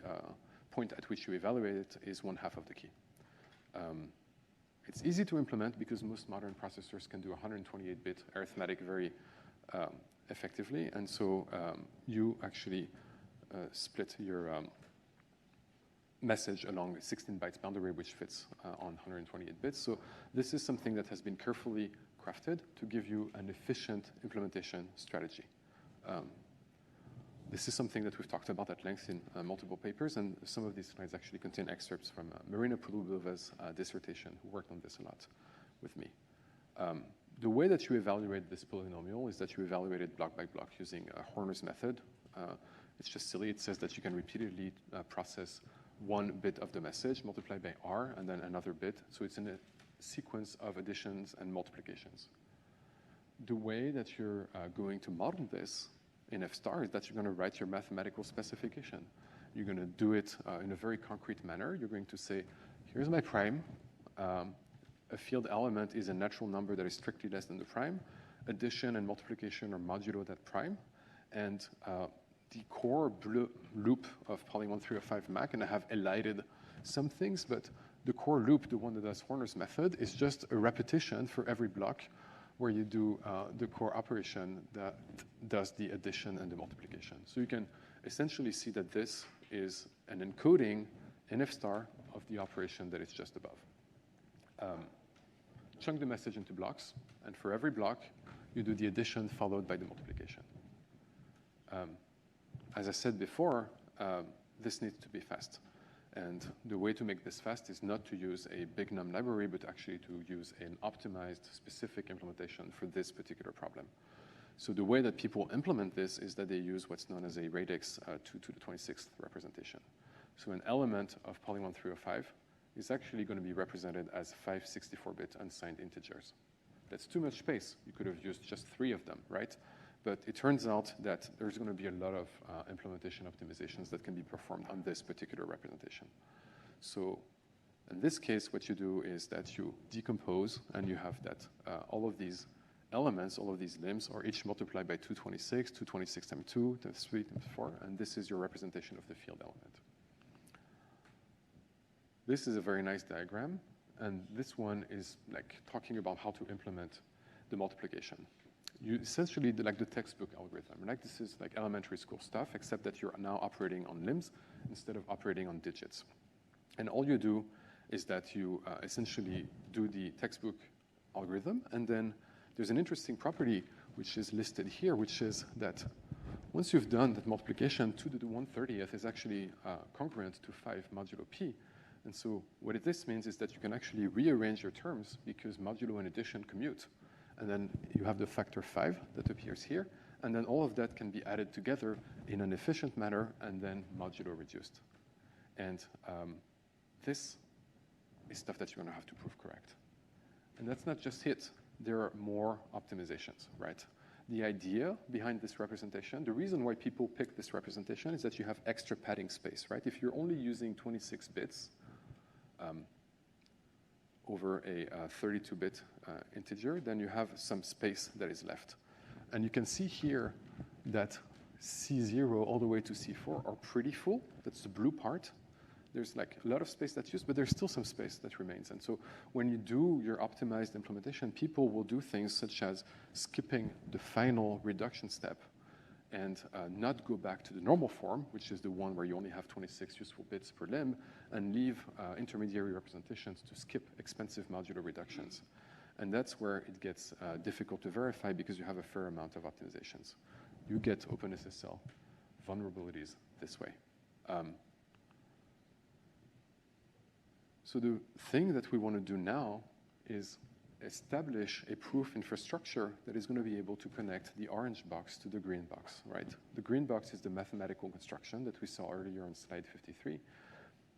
point at which you evaluate it is 1/2 of the key. It's easy to implement because most modern processors can do 128-bit arithmetic very effectively, and so you actually split your message along a 16 bytes boundary, which fits on 128 bits. So this is something that has been carefully crafted to give you an efficient implementation strategy. This is something that we've talked about at length in multiple papers, and some of these slides actually contain excerpts from Marina Polubova's dissertation, who worked on this a lot with me. The way that you evaluate this polynomial is that you evaluate it block by block using Horner's method. It's just silly. It says that you can repeatedly process one bit of the message multiplied by r and then another bit. So it's in a sequence of additions and multiplications. The way that you're going to model this in F star is that you're going to write your mathematical specification. You're going to do it in a very concrete manner. You're going to say, here's my prime. A field element is a natural number that is strictly less than the prime. Addition and multiplication are modulo that prime. And the core loop of Poly 1305 MAC, and I have elided some things, but the core loop, the one that does Horner's method, is just a repetition for every block where you do the core operation that does the addition and the multiplication. So you can essentially see that this is an encoding in F star of the operation that is just above. Chunk the message into blocks, and for every block, you do the addition followed by the multiplication. As I said before, this needs to be fast. And the way to make this fast is not to use a big num library, but actually to use an optimized specific implementation for this particular problem. So the way that people implement this is that they use what's known as a radix 2 to the 26th representation. So an element of Poly 1305 is actually going to be represented as 5 64-bit unsigned integers. That's too much space. You could have used just 3 of them, right? But it turns out that there's going to be a lot of implementation optimizations that can be performed on this particular representation. So in this case, what you do is that you decompose, and you have that all of these elements, all of these limbs, are each multiplied by 226, 226 times 2, times 3, times 4, and this is your representation of the field element. This is a very nice diagram, and this one is like talking about how to implement the multiplication. You essentially like the textbook algorithm. Like this is like elementary school stuff, except that you're now operating on limbs instead of operating on digits. And all you do is that you essentially do the textbook algorithm, and then there's an interesting property which is listed here, which is that once you've done that multiplication, 2 to the 1/30th is actually congruent to 5 modulo p. And so what this means is that you can actually rearrange your terms because modulo and addition commute. And then you have the factor 5 that appears here. And then all of that can be added together in an efficient manner and then modulo reduced. And this is stuff that you're going to have to prove correct. And that's not just it. There are more optimizations, right? The idea behind this representation, the reason why people pick this representation is that you have extra padding space, right? If you're only using 26 bits over a 32-bit integer, then you have some space that is left. And you can see here that C0 all the way to C4 are pretty full. That's the blue part. There's like a lot of space that's used, but there's still some space that remains. And so when you do your optimized implementation, people will do things such as skipping the final reduction step and not go back to the normal form, which is the one where you only have 26 useful bits per limb, and leave intermediary representations to skip expensive modular reductions. And that's where it gets difficult to verify because you have a fair amount of optimizations. You get OpenSSL vulnerabilities this way. So the thing that we want to do now is establish a proof infrastructure that is going to be able to connect the orange box to the green box, right? The green box is the mathematical construction that we saw earlier on slide 53.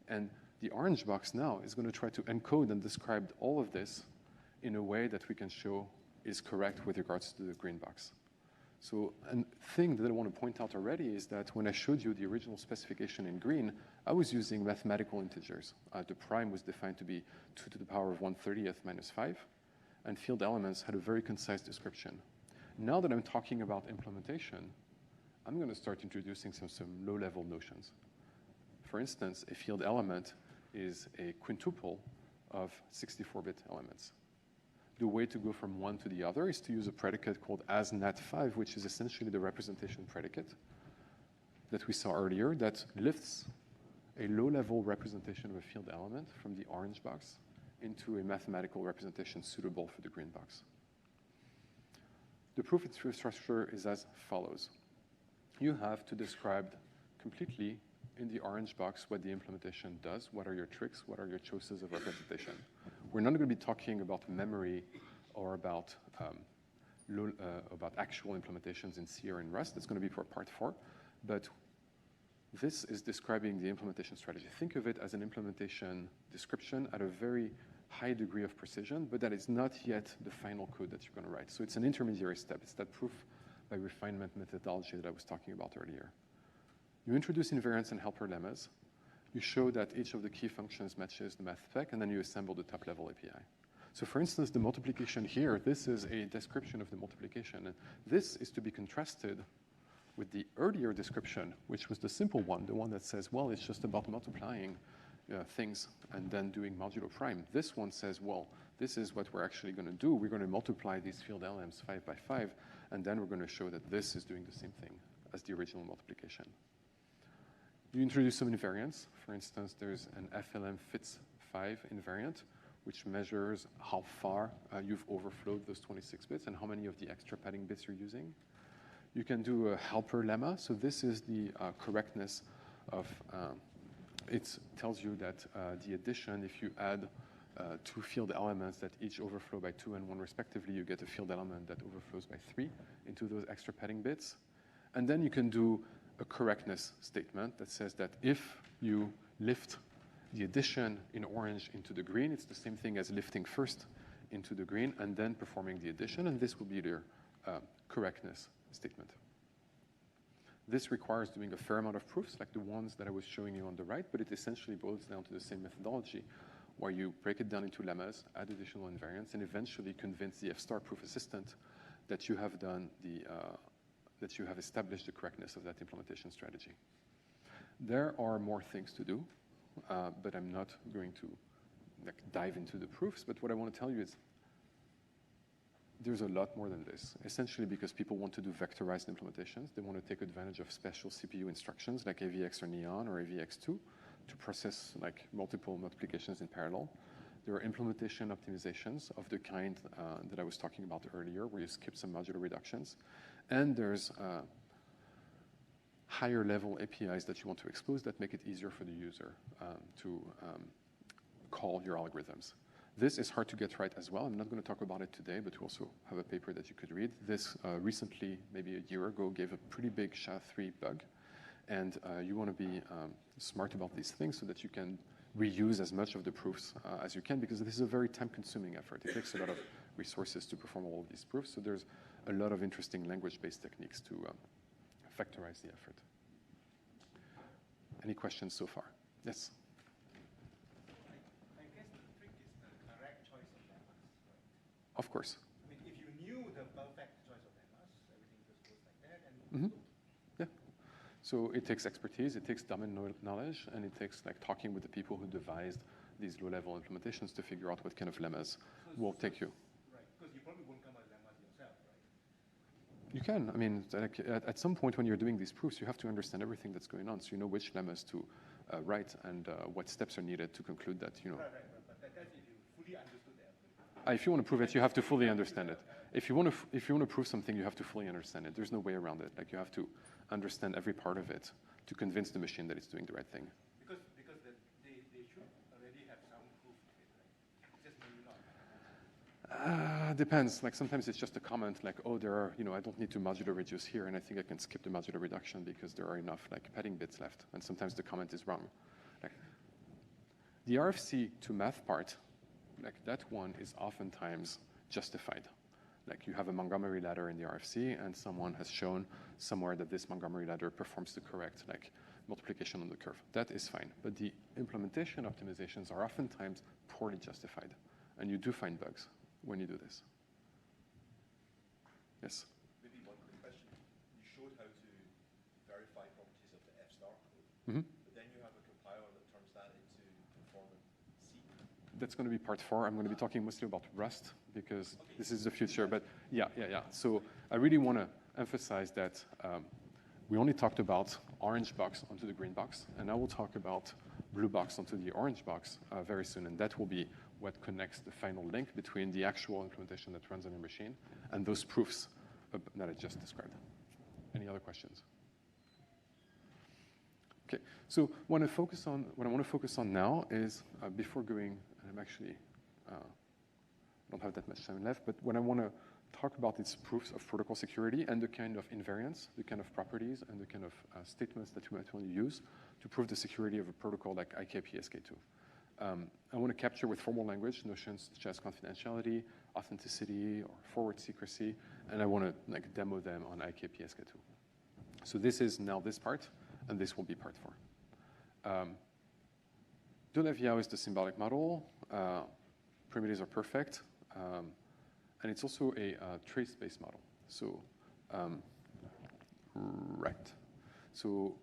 And the orange box now is going to try to encode and describe all of this in a way that we can show is correct with regards to the green box. So a thing that I want to point out already is that when I showed you the original specification in green, I was using mathematical integers. The prime was defined to be 2 to the power of 1/30th minus 5, and field elements had a very concise description. Now that I'm talking about implementation, I'm going to start introducing some low-level notions. For instance, a field element is a quintuple of 64-bit elements. The way to go from one to the other is to use a predicate called asnat5, which is essentially the representation predicate that we saw earlier that lifts a low-level representation of a field element from the orange box into a mathematical representation suitable for the green box. The proof infrastructure is as follows. You have to describe completely in the orange box what the implementation does, what are your tricks, what are your choices of representation. We're not going to be talking about memory or about actual implementations in C or in Rust. That's going to be for part 4. But this is describing the implementation strategy. Think of it as an implementation description at a very high degree of precision, but that is not yet the final code that you're going to write. So it's an intermediary step. It's that proof by refinement methodology that I was talking about earlier. You introduce invariants and helper lemmas. You show that each of the key functions matches the math spec, and then you assemble the top-level API. So for instance, the multiplication here, this is a description of the multiplication. And this is to be contrasted with the earlier description, which was the simple one, the one that says, well, it's just about multiplying things and then doing modulo prime. This one says, well, this is what we're actually going to do. We're going to multiply these field elements 5 by 5, and then we're going to show that this is doing the same thing as the original multiplication. You introduce some invariants. For instance, there's an FLM fits 5 invariant, which measures how far you've overflowed those 26 bits and how many of the extra padding bits you're using. You can do a helper lemma. So this is the correctness of, it tells you that the addition, if you add 2 field elements that each overflow by 2 and 1 respectively, you get a field element that overflows by 3 into those extra padding bits. And then you can do a correctness statement that says that if you lift the addition in orange into the green, it's the same thing as lifting first into the green and then performing the addition, and this will be their correctness statement. This requires doing a fair amount of proofs, like the ones that I was showing you on the right, but it essentially boils down to the same methodology, where you break it down into lemmas, add additional invariants, and eventually convince the F-star proof assistant that you have done that you have established the correctness of that implementation strategy. There are more things to do, but I'm not going to dive into the proofs. But what I want to tell you is there's a lot more than this, essentially because people want to do vectorized implementations. They want to take advantage of special CPU instructions like AVX or Neon or AVX2 to process like multiple multiplications in parallel. There are implementation optimizations of the kind that I was talking about earlier, where you skip some modular reductions. And there's higher level APIs that you want to expose that make it easier for the user to call your algorithms. This is hard to get right as well. I'm not going to talk about it today, but we also have a paper that you could read. This recently, maybe a year ago, gave a pretty big SHA-3 bug. And you want to be smart about these things so that you can reuse as much of the proofs as you can, because this is a very time-consuming effort. It takes a lot of resources to perform all of these proofs. So there's a lot of interesting language-based techniques to factorize the effort. Any questions so far? Yes? I guess the trick is the correct choice of lemmas, right? Of course. I mean, if you knew the perfect choice of lemmas, everything just goes like that, and Yeah. So it takes expertise, it takes domain knowledge, and it takes like talking with the people who devised these low-level implementations to figure out what kind of lemmas will take you. right, because you probably won't come up with lemmas yourself, right? You can. I mean, like, at some point when you're doing these proofs, you have to understand everything that's going on, so you know which lemmas to write and what steps are needed to conclude that, you know. Right, but that's if you fully understood the algorithm. If you want to prove it, you have to fully understand it. If you want to prove something, you have to fully understand it. There's no way around it. Like, you have to understand every part of it to convince the machine that it's doing the right thing. Because they should already have some proof of it, right? Just maybe not. Depends. Like, sometimes it's just a comment like, oh, there are, I don't need to modular reduce here, and I think I can skip the modular reduction because there are enough like padding bits left. And sometimes the comment is wrong. Like, the RFC to math part, like that one is oftentimes justified. Like, you have a Montgomery ladder in the RFC, and someone has shown somewhere that this Montgomery ladder performs the correct like multiplication on the curve. That is fine. But the implementation optimizations are oftentimes poorly justified, and you do find bugs when you do this. Yes? Maybe one quick question. You showed how to verify properties of the F-star code, but then you have a compiler that turns that into performant C. That's going to be part 4. I'm going to be talking mostly about Rust because this is the future. But yeah. So I really want to emphasize that we only talked about orange box onto the green box, and I will talk about blue box onto the orange box very soon, and that will be what connects the final link between the actual implementation that runs on your machine and those proofs that I just described. Any other questions? Okay, so what I want to focus on now is, before going, and I'm actually, don't have that much time left, but what I want to talk about is proofs of protocol security and the kind of invariants, the kind of properties, and the kind of statements that you might want to use to prove the security of a protocol like IKPSK2. I want to capture with formal language notions such as confidentiality, authenticity, or forward secrecy, and I want to like demo them on IKPSK2. So this is now this part, and this will be part 4. De la Viau is the symbolic model. Primitives are perfect. And it's also a trace-based model. So, right. So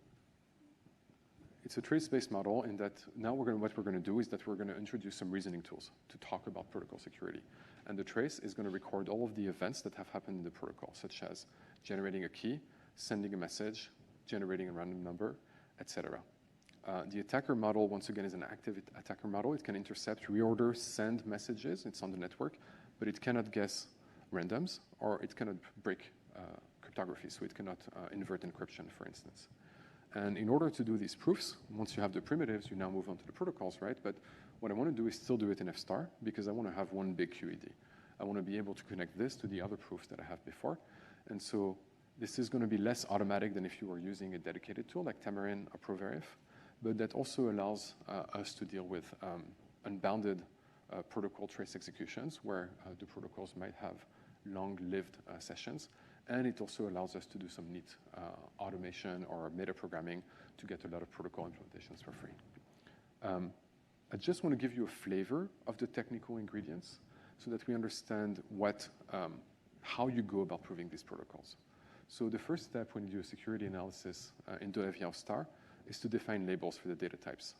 it's a trace-based model in that now what we're going to do is that we're going to introduce some reasoning tools to talk about protocol security. And the trace is going to record all of the events that have happened in the protocol, such as generating a key, sending a message, generating a random number, etc. The attacker model, once again, is an active attacker model. It can intercept, reorder, send messages. It's on the network, but it cannot guess randoms, or it cannot break cryptography, so it cannot invert encryption, for instance. And in order to do these proofs, once you have the primitives, you now move on to the protocols, right? But what I want to do is still do it in F-star, because I want to have one big QED. I want to be able to connect this to the other proofs that I have before. And so this is going to be less automatic than if you were using a dedicated tool like Tamarin or Proverif, but that also allows us to deal with unbounded protocol trace executions where the protocols might have long-lived sessions. And it also allows us to do some neat automation or meta-programming to get a lot of protocol implementations for free. I just want to give you a flavor of the technical ingredients so that we understand how you go about proving these protocols. So the first step when you do a security analysis in De La Viau star is to define labels for the data types.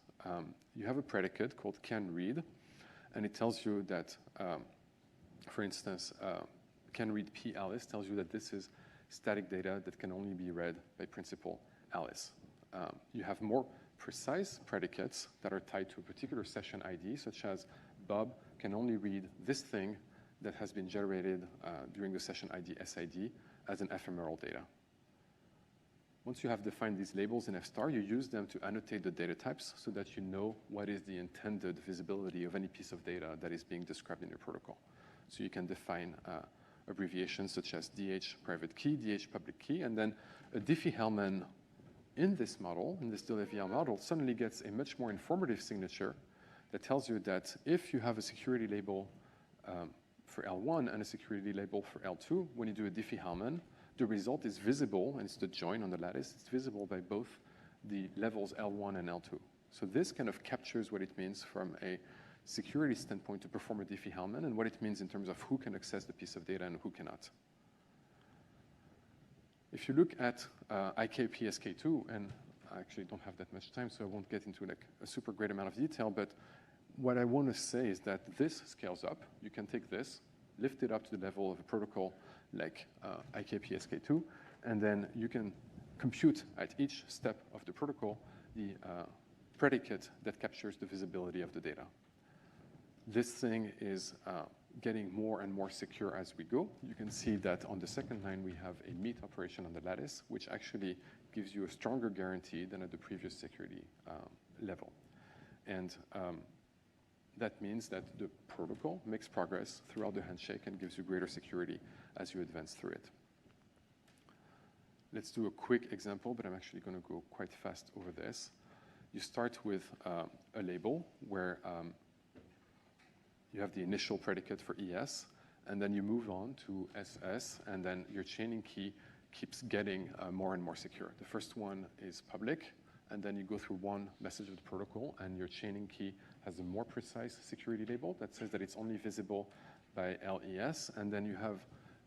You have a predicate called can-read, and it tells you that, for instance, can-read P Alice tells you that this is static data that can only be read by principal Alice. You have more precise predicates that are tied to a particular session ID, such as Bob can only read this thing that has been generated during the session ID SID as an ephemeral data. Once you have defined these labels in F star, you use them to annotate the data types so that you know what is the intended visibility of any piece of data that is being described in your protocol. So you can define abbreviations such as DH private key, DH public key, and then a Diffie-Hellman in this model, in this DLFVR model, suddenly gets a much more informative signature that tells you that if you have a security label for L1 and a security label for L2, when you do a Diffie-Hellman, the result is visible, and it's the join on the lattice. It's visible by both the levels L1 and L2. So this kind of captures what it means from a security standpoint to perform a Diffie-Hellman and what it means in terms of who can access the piece of data and who cannot. If you look at IK-PSK2, and I actually don't have that much time, so I won't get into like a super great amount of detail, but what I want to say is that this scales up. You can take this, lift it up to the level of a protocol like IK-PSK2, and then you can compute at each step of the protocol the predicate that captures the visibility of the data. This thing is getting more and more secure as we go. You can see that on the second line, we have a meet operation on the lattice, which actually gives you a stronger guarantee than at the previous security level. And that means that the protocol makes progress throughout the handshake and gives you greater security as you advance through it. Let's do a quick example, but I'm actually going to go quite fast over this. You start with a label where you have the initial predicate for ES, and then you move on to SS, and then your chaining key keeps getting more and more secure. The first one is public, and then you go through one message of the protocol, and your chaining key has a more precise security label that says that it's only visible by LES, and then you have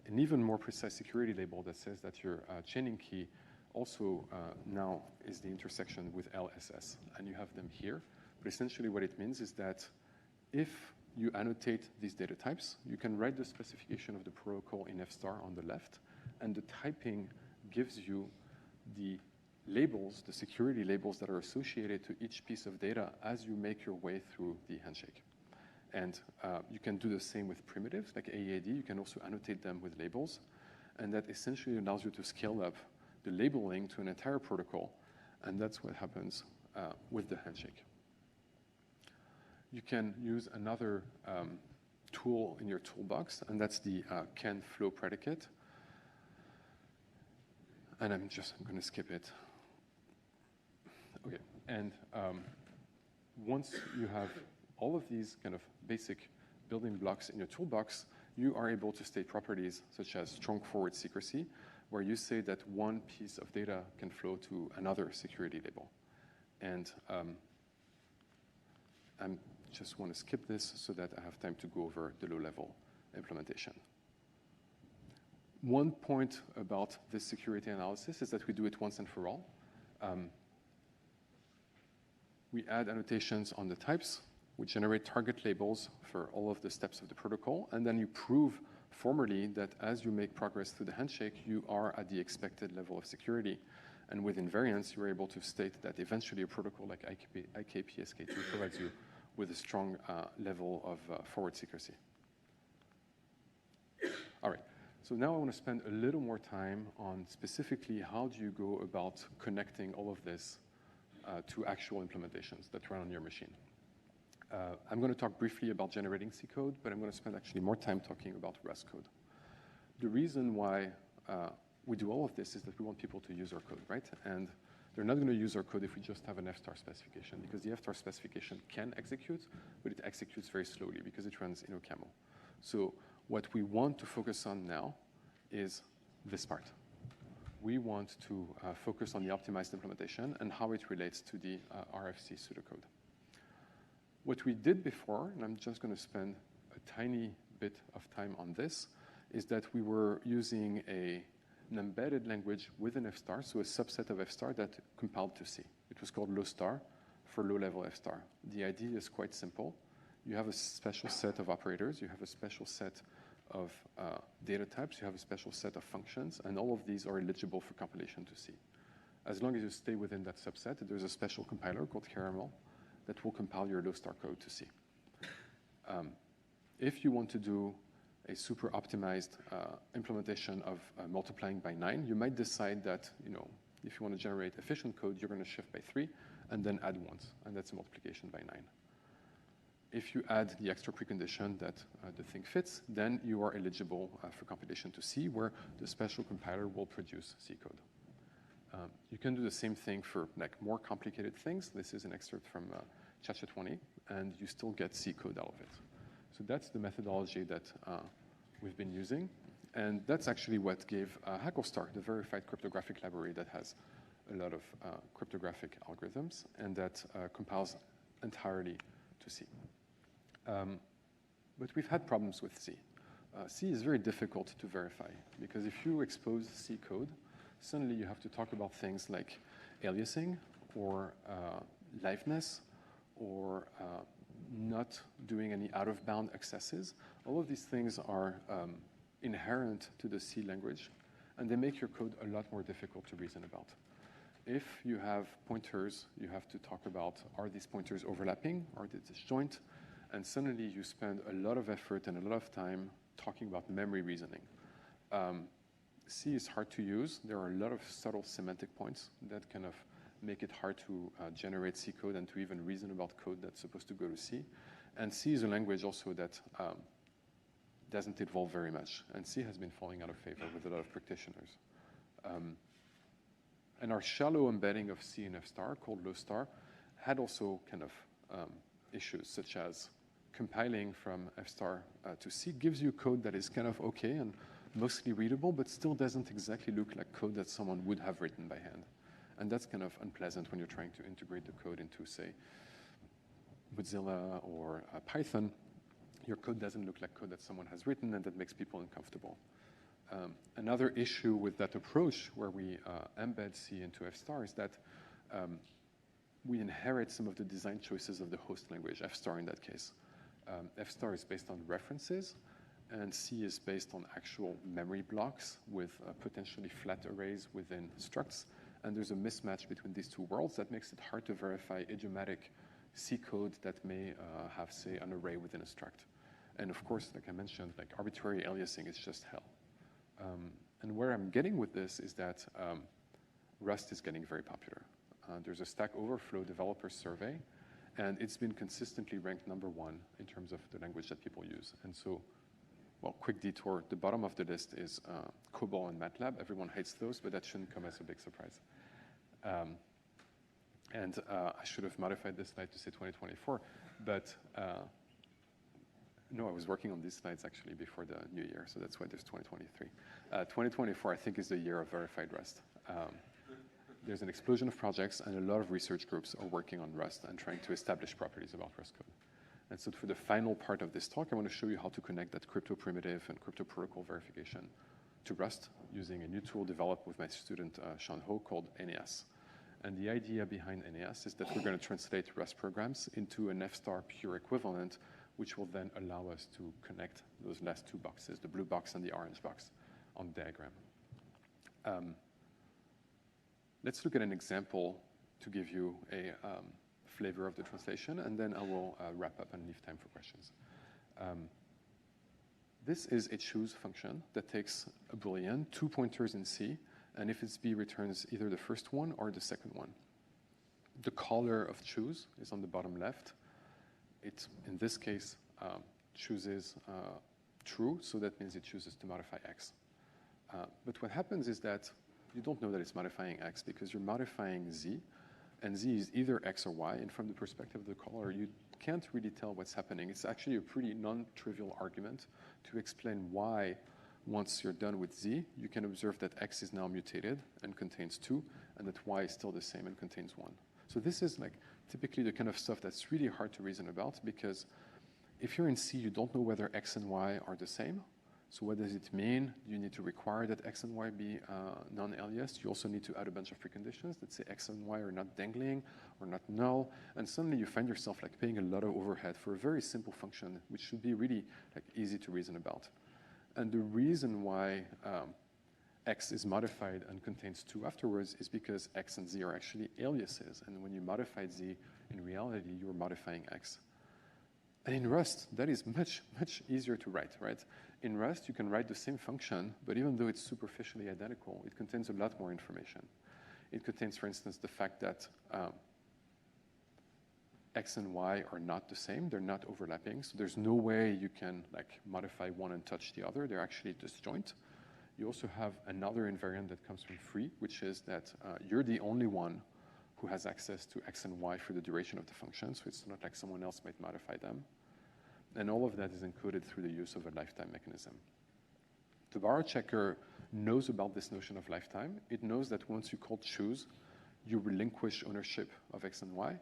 an even more precise security label that says that your chaining key also now is the intersection with LSS, and you have them here. But essentially what it means is that if you annotate these data types, you can write the specification of the protocol in F star on the left, and the typing gives you the labels, the security labels that are associated to each piece of data as you make your way through the handshake. And you can do the same with primitives like AEAD. You can also annotate them with labels, and that essentially allows you to scale up the labeling to an entire protocol, and that's what happens with the handshake. You can use another tool in your toolbox, and that's the can flow predicate. And I'm going to skip it. Okay, and once you have all of these kind of basic building blocks in your toolbox, you are able to state properties such as strong forward secrecy, where you say that one piece of data can flow to another security label. And I just want to skip this so that I have time to go over the low-level implementation. One point about this security analysis is that we do it once and for all. We add annotations on the types. We generate target labels for all of the steps of the protocol, and then you prove formally that as you make progress through the handshake, you are at the expected level of security. And with invariance, you're able to state that eventually a protocol like IK-PSK2 provides you with a strong level of forward secrecy. All right, so now I want to spend a little more time on specifically how do you go about connecting all of this to actual implementations that run on your machine. I'm going to talk briefly about generating C code, but I'm going to spend actually more time talking about Rust code. The reason why we do all of this is that we want people to use our code, right? And they're not going to use our code if we just have an F-star specification, because the F-star specification can execute, but it executes very slowly because it runs in OCaml. So what we want to focus on now is this part. We want to focus on the optimized implementation and how it relates to the RFC pseudocode. What we did before, and I'm just going to spend a tiny bit of time on this, is that we were using an embedded language within F-star, so a subset of F-star that compiled to C. It was called low-star for low-level F-star. The idea is quite simple. You have a special set of operators. You have a special set of data types. You have a special set of functions, and all of these are eligible for compilation to C. As long as you stay within that subset, there's a special compiler called Caramel that will compile your low-star code to C. If you want to do a super optimized implementation of multiplying by 9, you might decide that If you want to generate efficient code, you're going to shift by 3 and then add once, and that's a multiplication by 9. If you add the extra precondition that the thing fits, then you are eligible for compilation to C, where the special compiler will produce C code. You can do the same thing for more complicated things. This is an excerpt from Cha-Cha-20, and you still get C code out of it. So that's the methodology that we've been using, and that's actually what gave Hacklestar, the verified cryptographic library that has a lot of cryptographic algorithms, and that compiles entirely to C. But we've had problems with C. C is very difficult to verify, because if you expose C code, suddenly you have to talk about things like aliasing or liveness or not doing any out-of-bound accesses. All of these things are inherent to the C language, and they make your code a lot more difficult to reason about. If you have pointers, you have to talk about, are these pointers overlapping? Are they disjoint? And suddenly you spend a lot of effort and a lot of time talking about memory reasoning. C is hard to use. There are a lot of subtle semantic points that kind of make it hard to generate C code and to even reason about code that's supposed to go to C. And C is a language also that doesn't evolve very much. And C has been falling out of favor with a lot of practitioners. And our shallow embedding of C in F star, called low star, had also kind of issues, such as compiling from F star to C gives you code that is kind of okay and mostly readable, but still doesn't exactly look like code that someone would have written by hand. And that's kind of unpleasant when you're trying to integrate the code into, say, Mozilla or Python. Your code doesn't look like code that someone has written, and that makes people uncomfortable. Another issue with that approach, where we embed C into F star, is that we inherit some of the design choices of the host language, F star in that case. F star is based on references, and C is based on actual memory blocks with potentially flat arrays within structs. And there's a mismatch between these two worlds that makes it hard to verify idiomatic C code that may have, say, an array within a struct. And of course, like I mentioned, like arbitrary aliasing is just hell. And where I'm getting with this is that Rust is getting very popular. There's a Stack Overflow developer survey, and it's been consistently ranked #1 in terms of the language that people use. And so, well, quick detour, the bottom of the list is COBOL and MATLAB. Everyone hates those, but that shouldn't come as a big surprise. I should have modified this slide to say 2024, but no, I was working on these slides actually before the new year, so that's why there's 2023. 2024, I think, is the year of verified Rust. There's an explosion of projects, and a lot of research groups are working on Rust and trying to establish properties about Rust code. And so for the final part of this talk, I want to show you how to connect that crypto primitive and crypto protocol verification to Rust using a new tool developed with my student, Sean Ho, called NAS. And the idea behind NAS is that we're going to translate Rust programs into an F star pure equivalent, which will then allow us to connect those last two boxes, the blue box and the orange box, on the diagram. Let's look at an example to give you a flavor of the translation, and then I will wrap up and leave time for questions. This is a choose function that takes a Boolean, 2 pointers in C, and if it's B, returns either the first one or the second one. The caller of choose is on the bottom left. It, in this case, chooses true, so that means it chooses to modify X. But what happens is that you don't know that it's modifying X because you're modifying Z, and Z is either X or Y, and from the perspective of the caller, you can't really tell what's happening. It's actually a pretty non-trivial argument to explain why, once you're done with Z, you can observe that X is now mutated and contains 2, and that Y is still the same and contains 1. So this is like typically the kind of stuff that's really hard to reason about, because if you're in C, you don't know whether X and Y are the same. So what does it mean? You need to require that X and Y be non-aliased. You also need to add a bunch of preconditions that say X and Y are not dangling or not null. And suddenly you find yourself like paying a lot of overhead for a very simple function, which should be really like easy to reason about. And the reason why X is modified and contains 2 afterwards is because X and Z are actually aliases. And when you modify Z, in reality, you're modifying X. And in Rust, that is much, much easier to write, right? In Rust, you can write the same function, but even though it's superficially identical, it contains a lot more information. It contains, for instance, the fact that X and Y are not the same. They're not overlapping. So there's no way you can like modify one and touch the other. They're actually disjoint. You also have another invariant that comes from free, which is that you're the only one who has access to X and Y for the duration of the function. So it's not like someone else might modify them. And all of that is encoded through the use of a lifetime mechanism. The borrow checker knows about this notion of lifetime. It knows that once you call choose, you relinquish ownership of X and Y.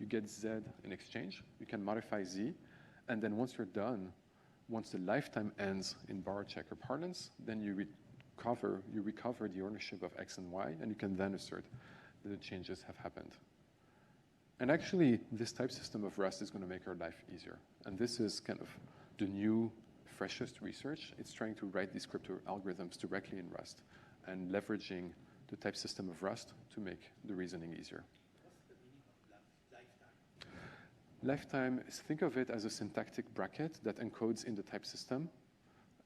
You get Z in exchange. You can modify Z. And then once you're done, once the lifetime ends in borrow checker parlance, then you recover the ownership of X and Y, and you can then assert that the changes have happened. And actually, this type system of Rust is going to make our life easier. And this is kind of the new, freshest research. It's trying to write these crypto algorithms directly in Rust and leveraging the type system of Rust to make the reasoning easier. Lifetime, think of it as a syntactic bracket that encodes in the type system.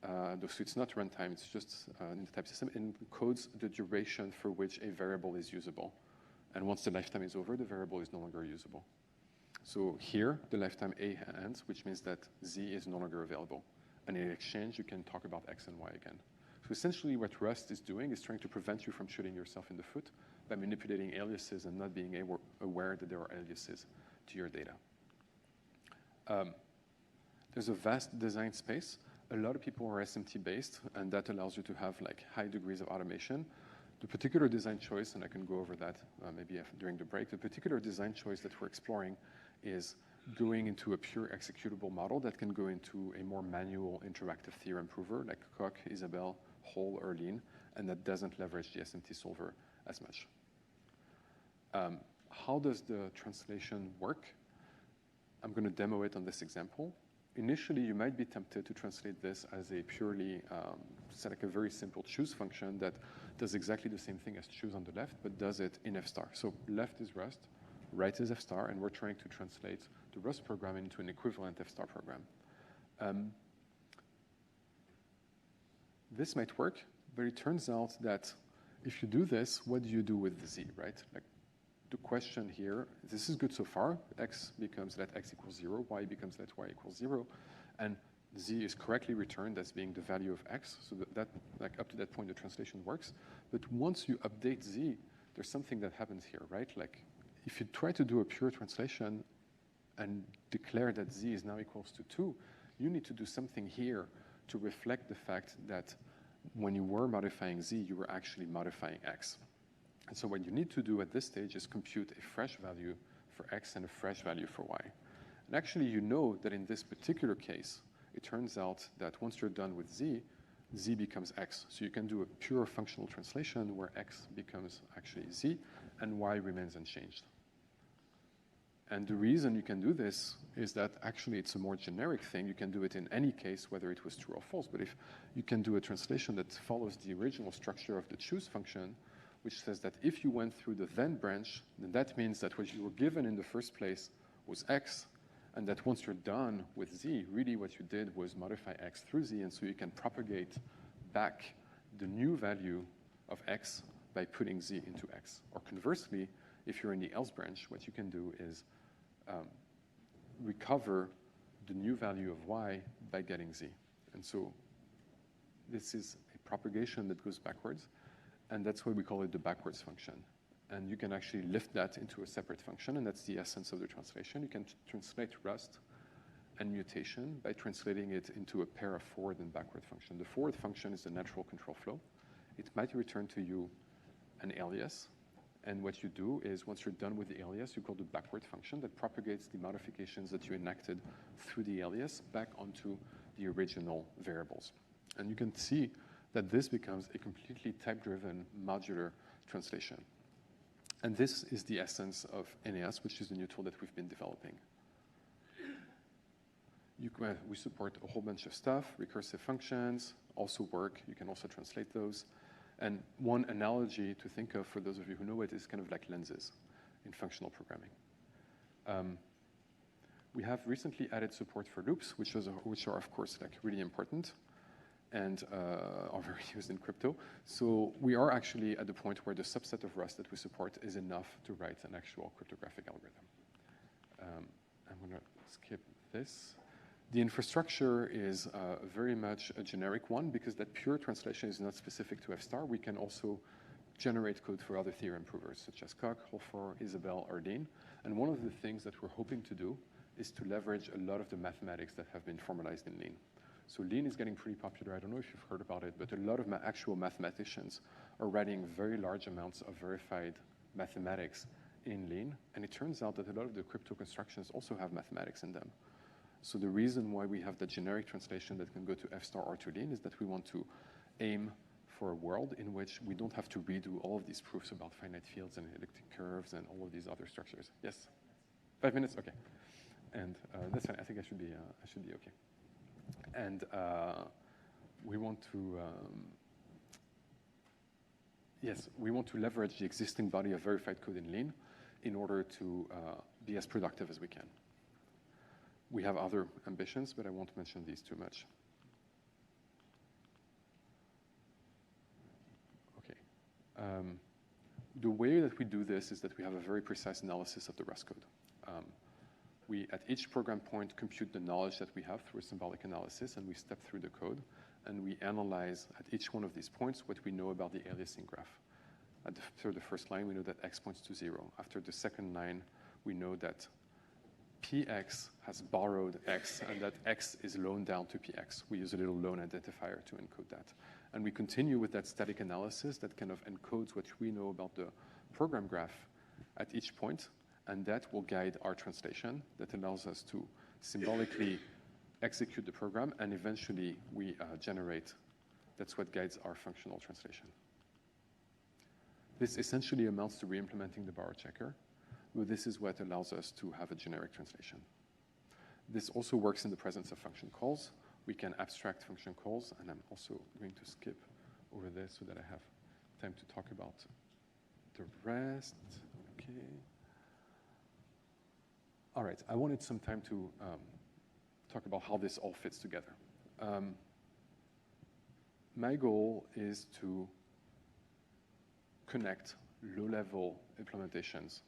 So it's not runtime, it's just in the type system. It encodes the duration for which a variable is usable. And once the lifetime is over, the variable is no longer usable. So here, the lifetime A ends, which means that Z is no longer available. And in exchange, you can talk about X and Y again. So essentially what Rust is doing is trying to prevent you from shooting yourself in the foot by manipulating aliases and not being aware that there are aliases to your data. There's a vast design space. A lot of people are SMT-based, and that allows you to have like high degrees of automation. The particular design choice, and I can go over that maybe during the break, the particular design choice that we're exploring is going into a pure executable model that can go into a more manual interactive theorem prover like Coq, Isabelle, Hole, or Lean, and that doesn't leverage the SMT solver as much. How does the translation work? I'm going to demo it on this example. Initially, you might be tempted to translate this as a purely, like a very simple choose function that does exactly the same thing as choose on the left, but does it in F star. So left is Rust, right is F star, and we're trying to translate the Rust program into an equivalent F star program. This might work, but it turns out that if you do this, what do you do with the Z, right? Like, the question here, this is good so far. X becomes let X equals 0, Y becomes let Y equals 0, and Z is correctly returned as being the value of X, so that like up to that point, the translation works. But once you update Z, there's something that happens here, right? Like, if you try to do a pure translation and declare that Z is now equals to 2, you need to do something here to reflect the fact that when you were modifying Z, you were actually modifying X. And so what you need to do at this stage is compute a fresh value for X and a fresh value for Y. And actually, you know that in this particular case, it turns out that once you're done with Z, Z becomes X. So you can do a pure functional translation where X becomes actually Z and Y remains unchanged. And the reason you can do this is that actually it's a more generic thing. You can do it in any case, whether it was true or false. But if you can do a translation that follows the original structure of the choose function, which says that if you went through the then branch, then that means that what you were given in the first place was X, and that once you're done with Z, really what you did was modify X through Z, and so you can propagate back the new value of X by putting Z into X. Or conversely, if you're in the else branch, what you can do is recover the new value of Y by getting Z. And so this is a propagation that goes backwards. And that's why we call it the backwards function. And you can actually lift that into a separate function, and that's the essence of the translation. You can translate Rust and mutation by translating it into a pair of forward and backward function. The forward function is the natural control flow. It might return to you an alias. And what you do is once you're done with the alias, you call the backward function that propagates the modifications that you enacted through the alias back onto the original variables. And you can see that this becomes a completely type-driven modular translation. And this is the essence of NAS, which is the new tool that we've been developing. We support a whole bunch of stuff. Recursive functions also work. You can also translate those. And one analogy to think of, for those of you who know it, is kind of like lenses in functional programming. We have recently added support for loops, which are, of course, like really important. and are very used in crypto. So we are actually at the point where the subset of Rust that we support is enough to write an actual cryptographic algorithm. I'm going to skip this. The infrastructure is very much a generic one because that pure translation is not specific to F-star. We can also generate code for other theorem provers such as Koch, Hofer, Isabelle, or Dean. And one of the things that we're hoping to do is to leverage a lot of the mathematics that have been formalized in Lean. So Lean is getting pretty popular. I don't know if you've heard about it, but a lot of actual mathematicians are writing very large amounts of verified mathematics in Lean. And it turns out that a lot of the crypto constructions also have mathematics in them. So the reason why we have the generic translation that can go to F-star or to Lean is that we want to aim for a world in which we don't have to redo all of these proofs about finite fields and elliptic curves and all of these other structures. Yes? 5 minutes? Okay. And that's fine. I think I should be okay. And we want to, we want to leverage the existing body of verified code in Lean in order to be as productive as we can. We have other ambitions, but I won't mention these too much. Okay. The way that we do this is that we have a very precise analysis of the Rust code. We, at each program point, compute the knowledge that we have through a symbolic analysis, and we step through the code, and we analyze at each one of these points what we know about the aliasing graph. After the first line, we know that x points to 0. After the second line, we know that px has borrowed x, and that x is loaned down to px. We use a little loan identifier to encode that. And we continue with that static analysis that kind of encodes what we know about the program graph at each point, and that will guide our translation that allows us to symbolically execute the program, and eventually we generate. That's what guides our functional translation. This essentially amounts to re-implementing the borrow checker, but this is what allows us to have a generic translation. This also works in the presence of function calls. We can abstract function calls, and I'm also going to skip over this so that I have time to talk about the rest. Okay. All right, I wanted some time to talk about how this all fits together. My goal is to connect low-level implementations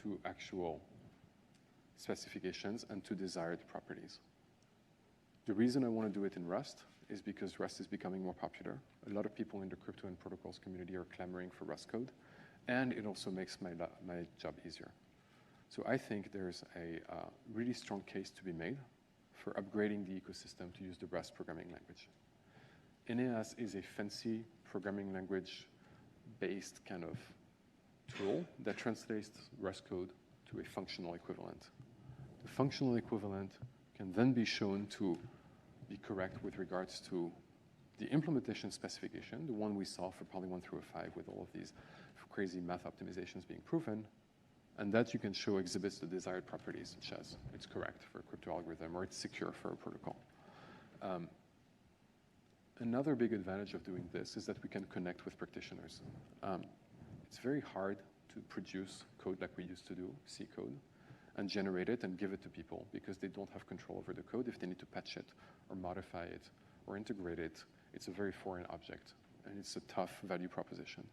to actual specifications and to desired properties. The reason I want to do it in Rust is because Rust is becoming more popular. A lot of people in the crypto and protocols community are clamoring for Rust code, and it also makes my job easier. So I think there's a really strong case to be made for upgrading the ecosystem to use the Rust programming language. Eneas is a fancy programming language-based kind of tool that translates Rust code to a functional equivalent. The functional equivalent can then be shown to be correct with regards to the implementation specification, the one we saw for Poly 1 through 5 with all of these crazy math optimizations being proven, and that you can show exhibits the desired properties, such as it's correct for a crypto algorithm or it's secure for a protocol. Another big advantage of doing this is that we can connect with practitioners. It's very hard to produce code like we used to do, C code, and generate it and give it to people because they don't have control over the code. If they need to patch it or modify it or integrate it, it's a very foreign object, and it's a tough value proposition.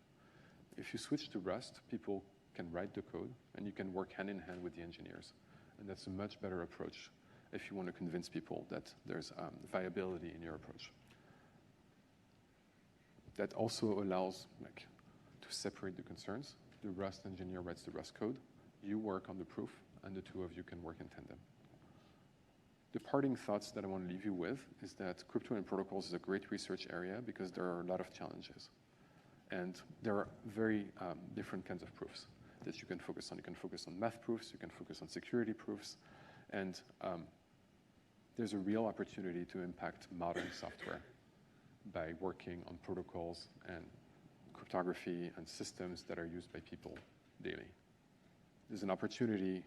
If you switch to Rust, people can write the code, and you can work hand in hand with the engineers. And that's a much better approach if you want to convince people that there's viability in your approach. That also allows to separate the concerns. The Rust engineer writes the Rust code, you work on the proof, and the two of you can work in tandem. The parting thoughts that I want to leave you with is that crypto and protocols is a great research area because there are a lot of challenges. And there are very different kinds of proofs that you can focus on. You can focus on math proofs, you can focus on security proofs, and there's a real opportunity to impact modern software by working on protocols and cryptography and systems that are used by people daily. There's an opportunity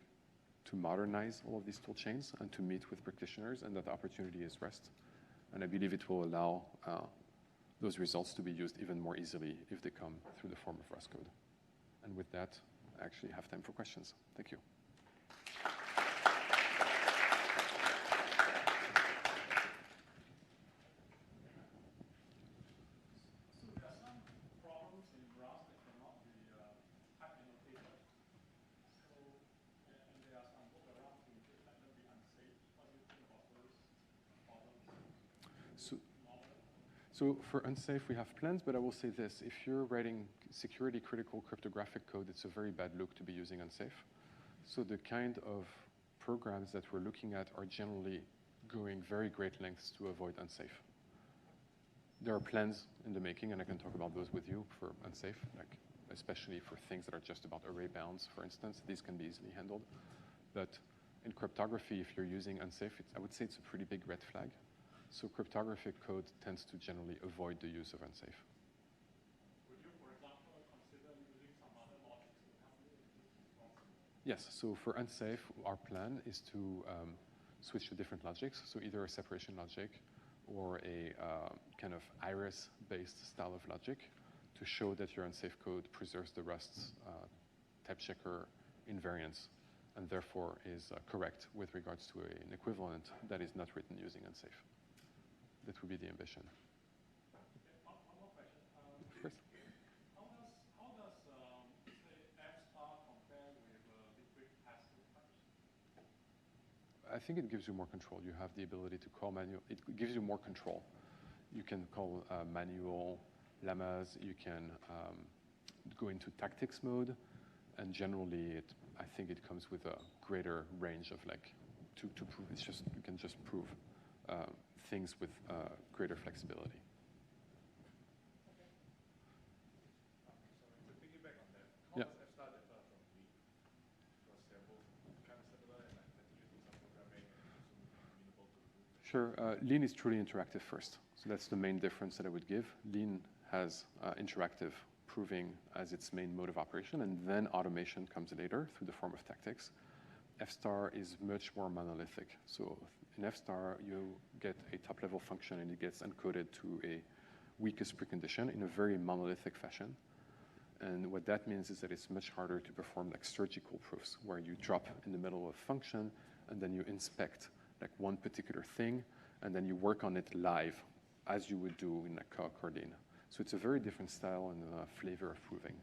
to modernize all of these tool chains and to meet with practitioners, and that opportunity is Rust. And I believe it will allow those results to be used even more easily if they come through the form of Rust code. And with that, I actually have time for questions. Thank you. So for unsafe, we have plans, but I will say this. If you're writing security critical cryptographic code, it's a very bad look to be using unsafe. So the kind of programs that we're looking at are generally going very great lengths to avoid unsafe. There are plans in the making, and I can talk about those with you for unsafe, like especially for things that are just about array bounds, for instance. These can be easily handled. But in cryptography, if you're using unsafe, I would say it's a pretty big red flag. So cryptographic code tends to generally avoid the use of unsafe. Would you, for example, consider using some other logics to handle it? Yes, so for unsafe, our plan is to switch to different logics, so either a separation logic or a kind of iris-based style of logic to show that your unsafe code preserves the Rust's type checker invariance and therefore is correct with regards to an equivalent that is not written using unsafe. That would be the ambition. One more question. Of course. How does say, F-star compare with liquid passive function? I think it gives you more control. You have the ability to call manual. It gives you more control. You can call manual lemmas. You can go into tactics mode, and generally, I think it comes with a greater range of to prove. It's just you can just prove things with greater flexibility. Okay. So to piggyback on that, how Yeah. does F-star differ from Lean? Because they're both kind of similar and like let you do some programming and also amenable to do. Sure. Lean is truly interactive first. So that's the main difference that I would give. Lean has interactive proving as its main mode of operation, and then automation comes later through the form of tactics. F-star is much more monolithic. So in F-star, you get a top-level function, and it gets encoded to a weakest precondition in a very monolithic fashion. And what that means is that it's much harder to perform like surgical proofs, where you drop in the middle of a function, and then you inspect like one particular thing, and then you work on it live, as you would do in a Coq or Lean. So it's a very different style and flavor of proving,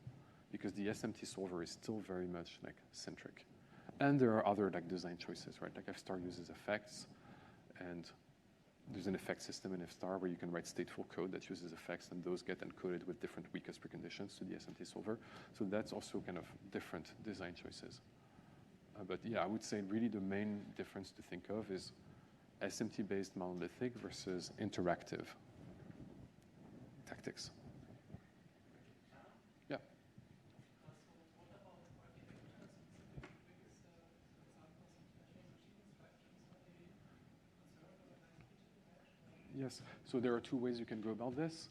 because the SMT solver is still very much like centric. And there are other like design choices, right? Like F-star uses effects, and there's an effect system in F-star where you can write stateful code that uses effects, and those get encoded with different weakest preconditions to the SMT solver. So that's also kind of different design choices. But yeah, I would say really the main difference to think of is SMT-based monolithic versus interactive tactics. Yeah. Yes, so there are two ways you can go about this.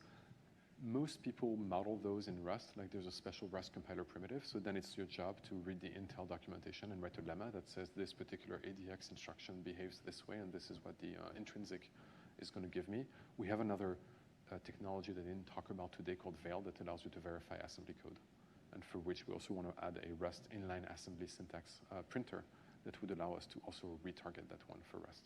Most people model those in Rust, like there's a special Rust compiler primitive, so then it's your job to read the Intel documentation and write a lemma that says this particular ADX instruction behaves this way, and this is what the intrinsic is going to give me. We have another technology that I didn't talk about today called Veil that allows you to verify assembly code, and for which we also want to add a Rust inline assembly syntax printer that would allow us to also retarget that one for Rust.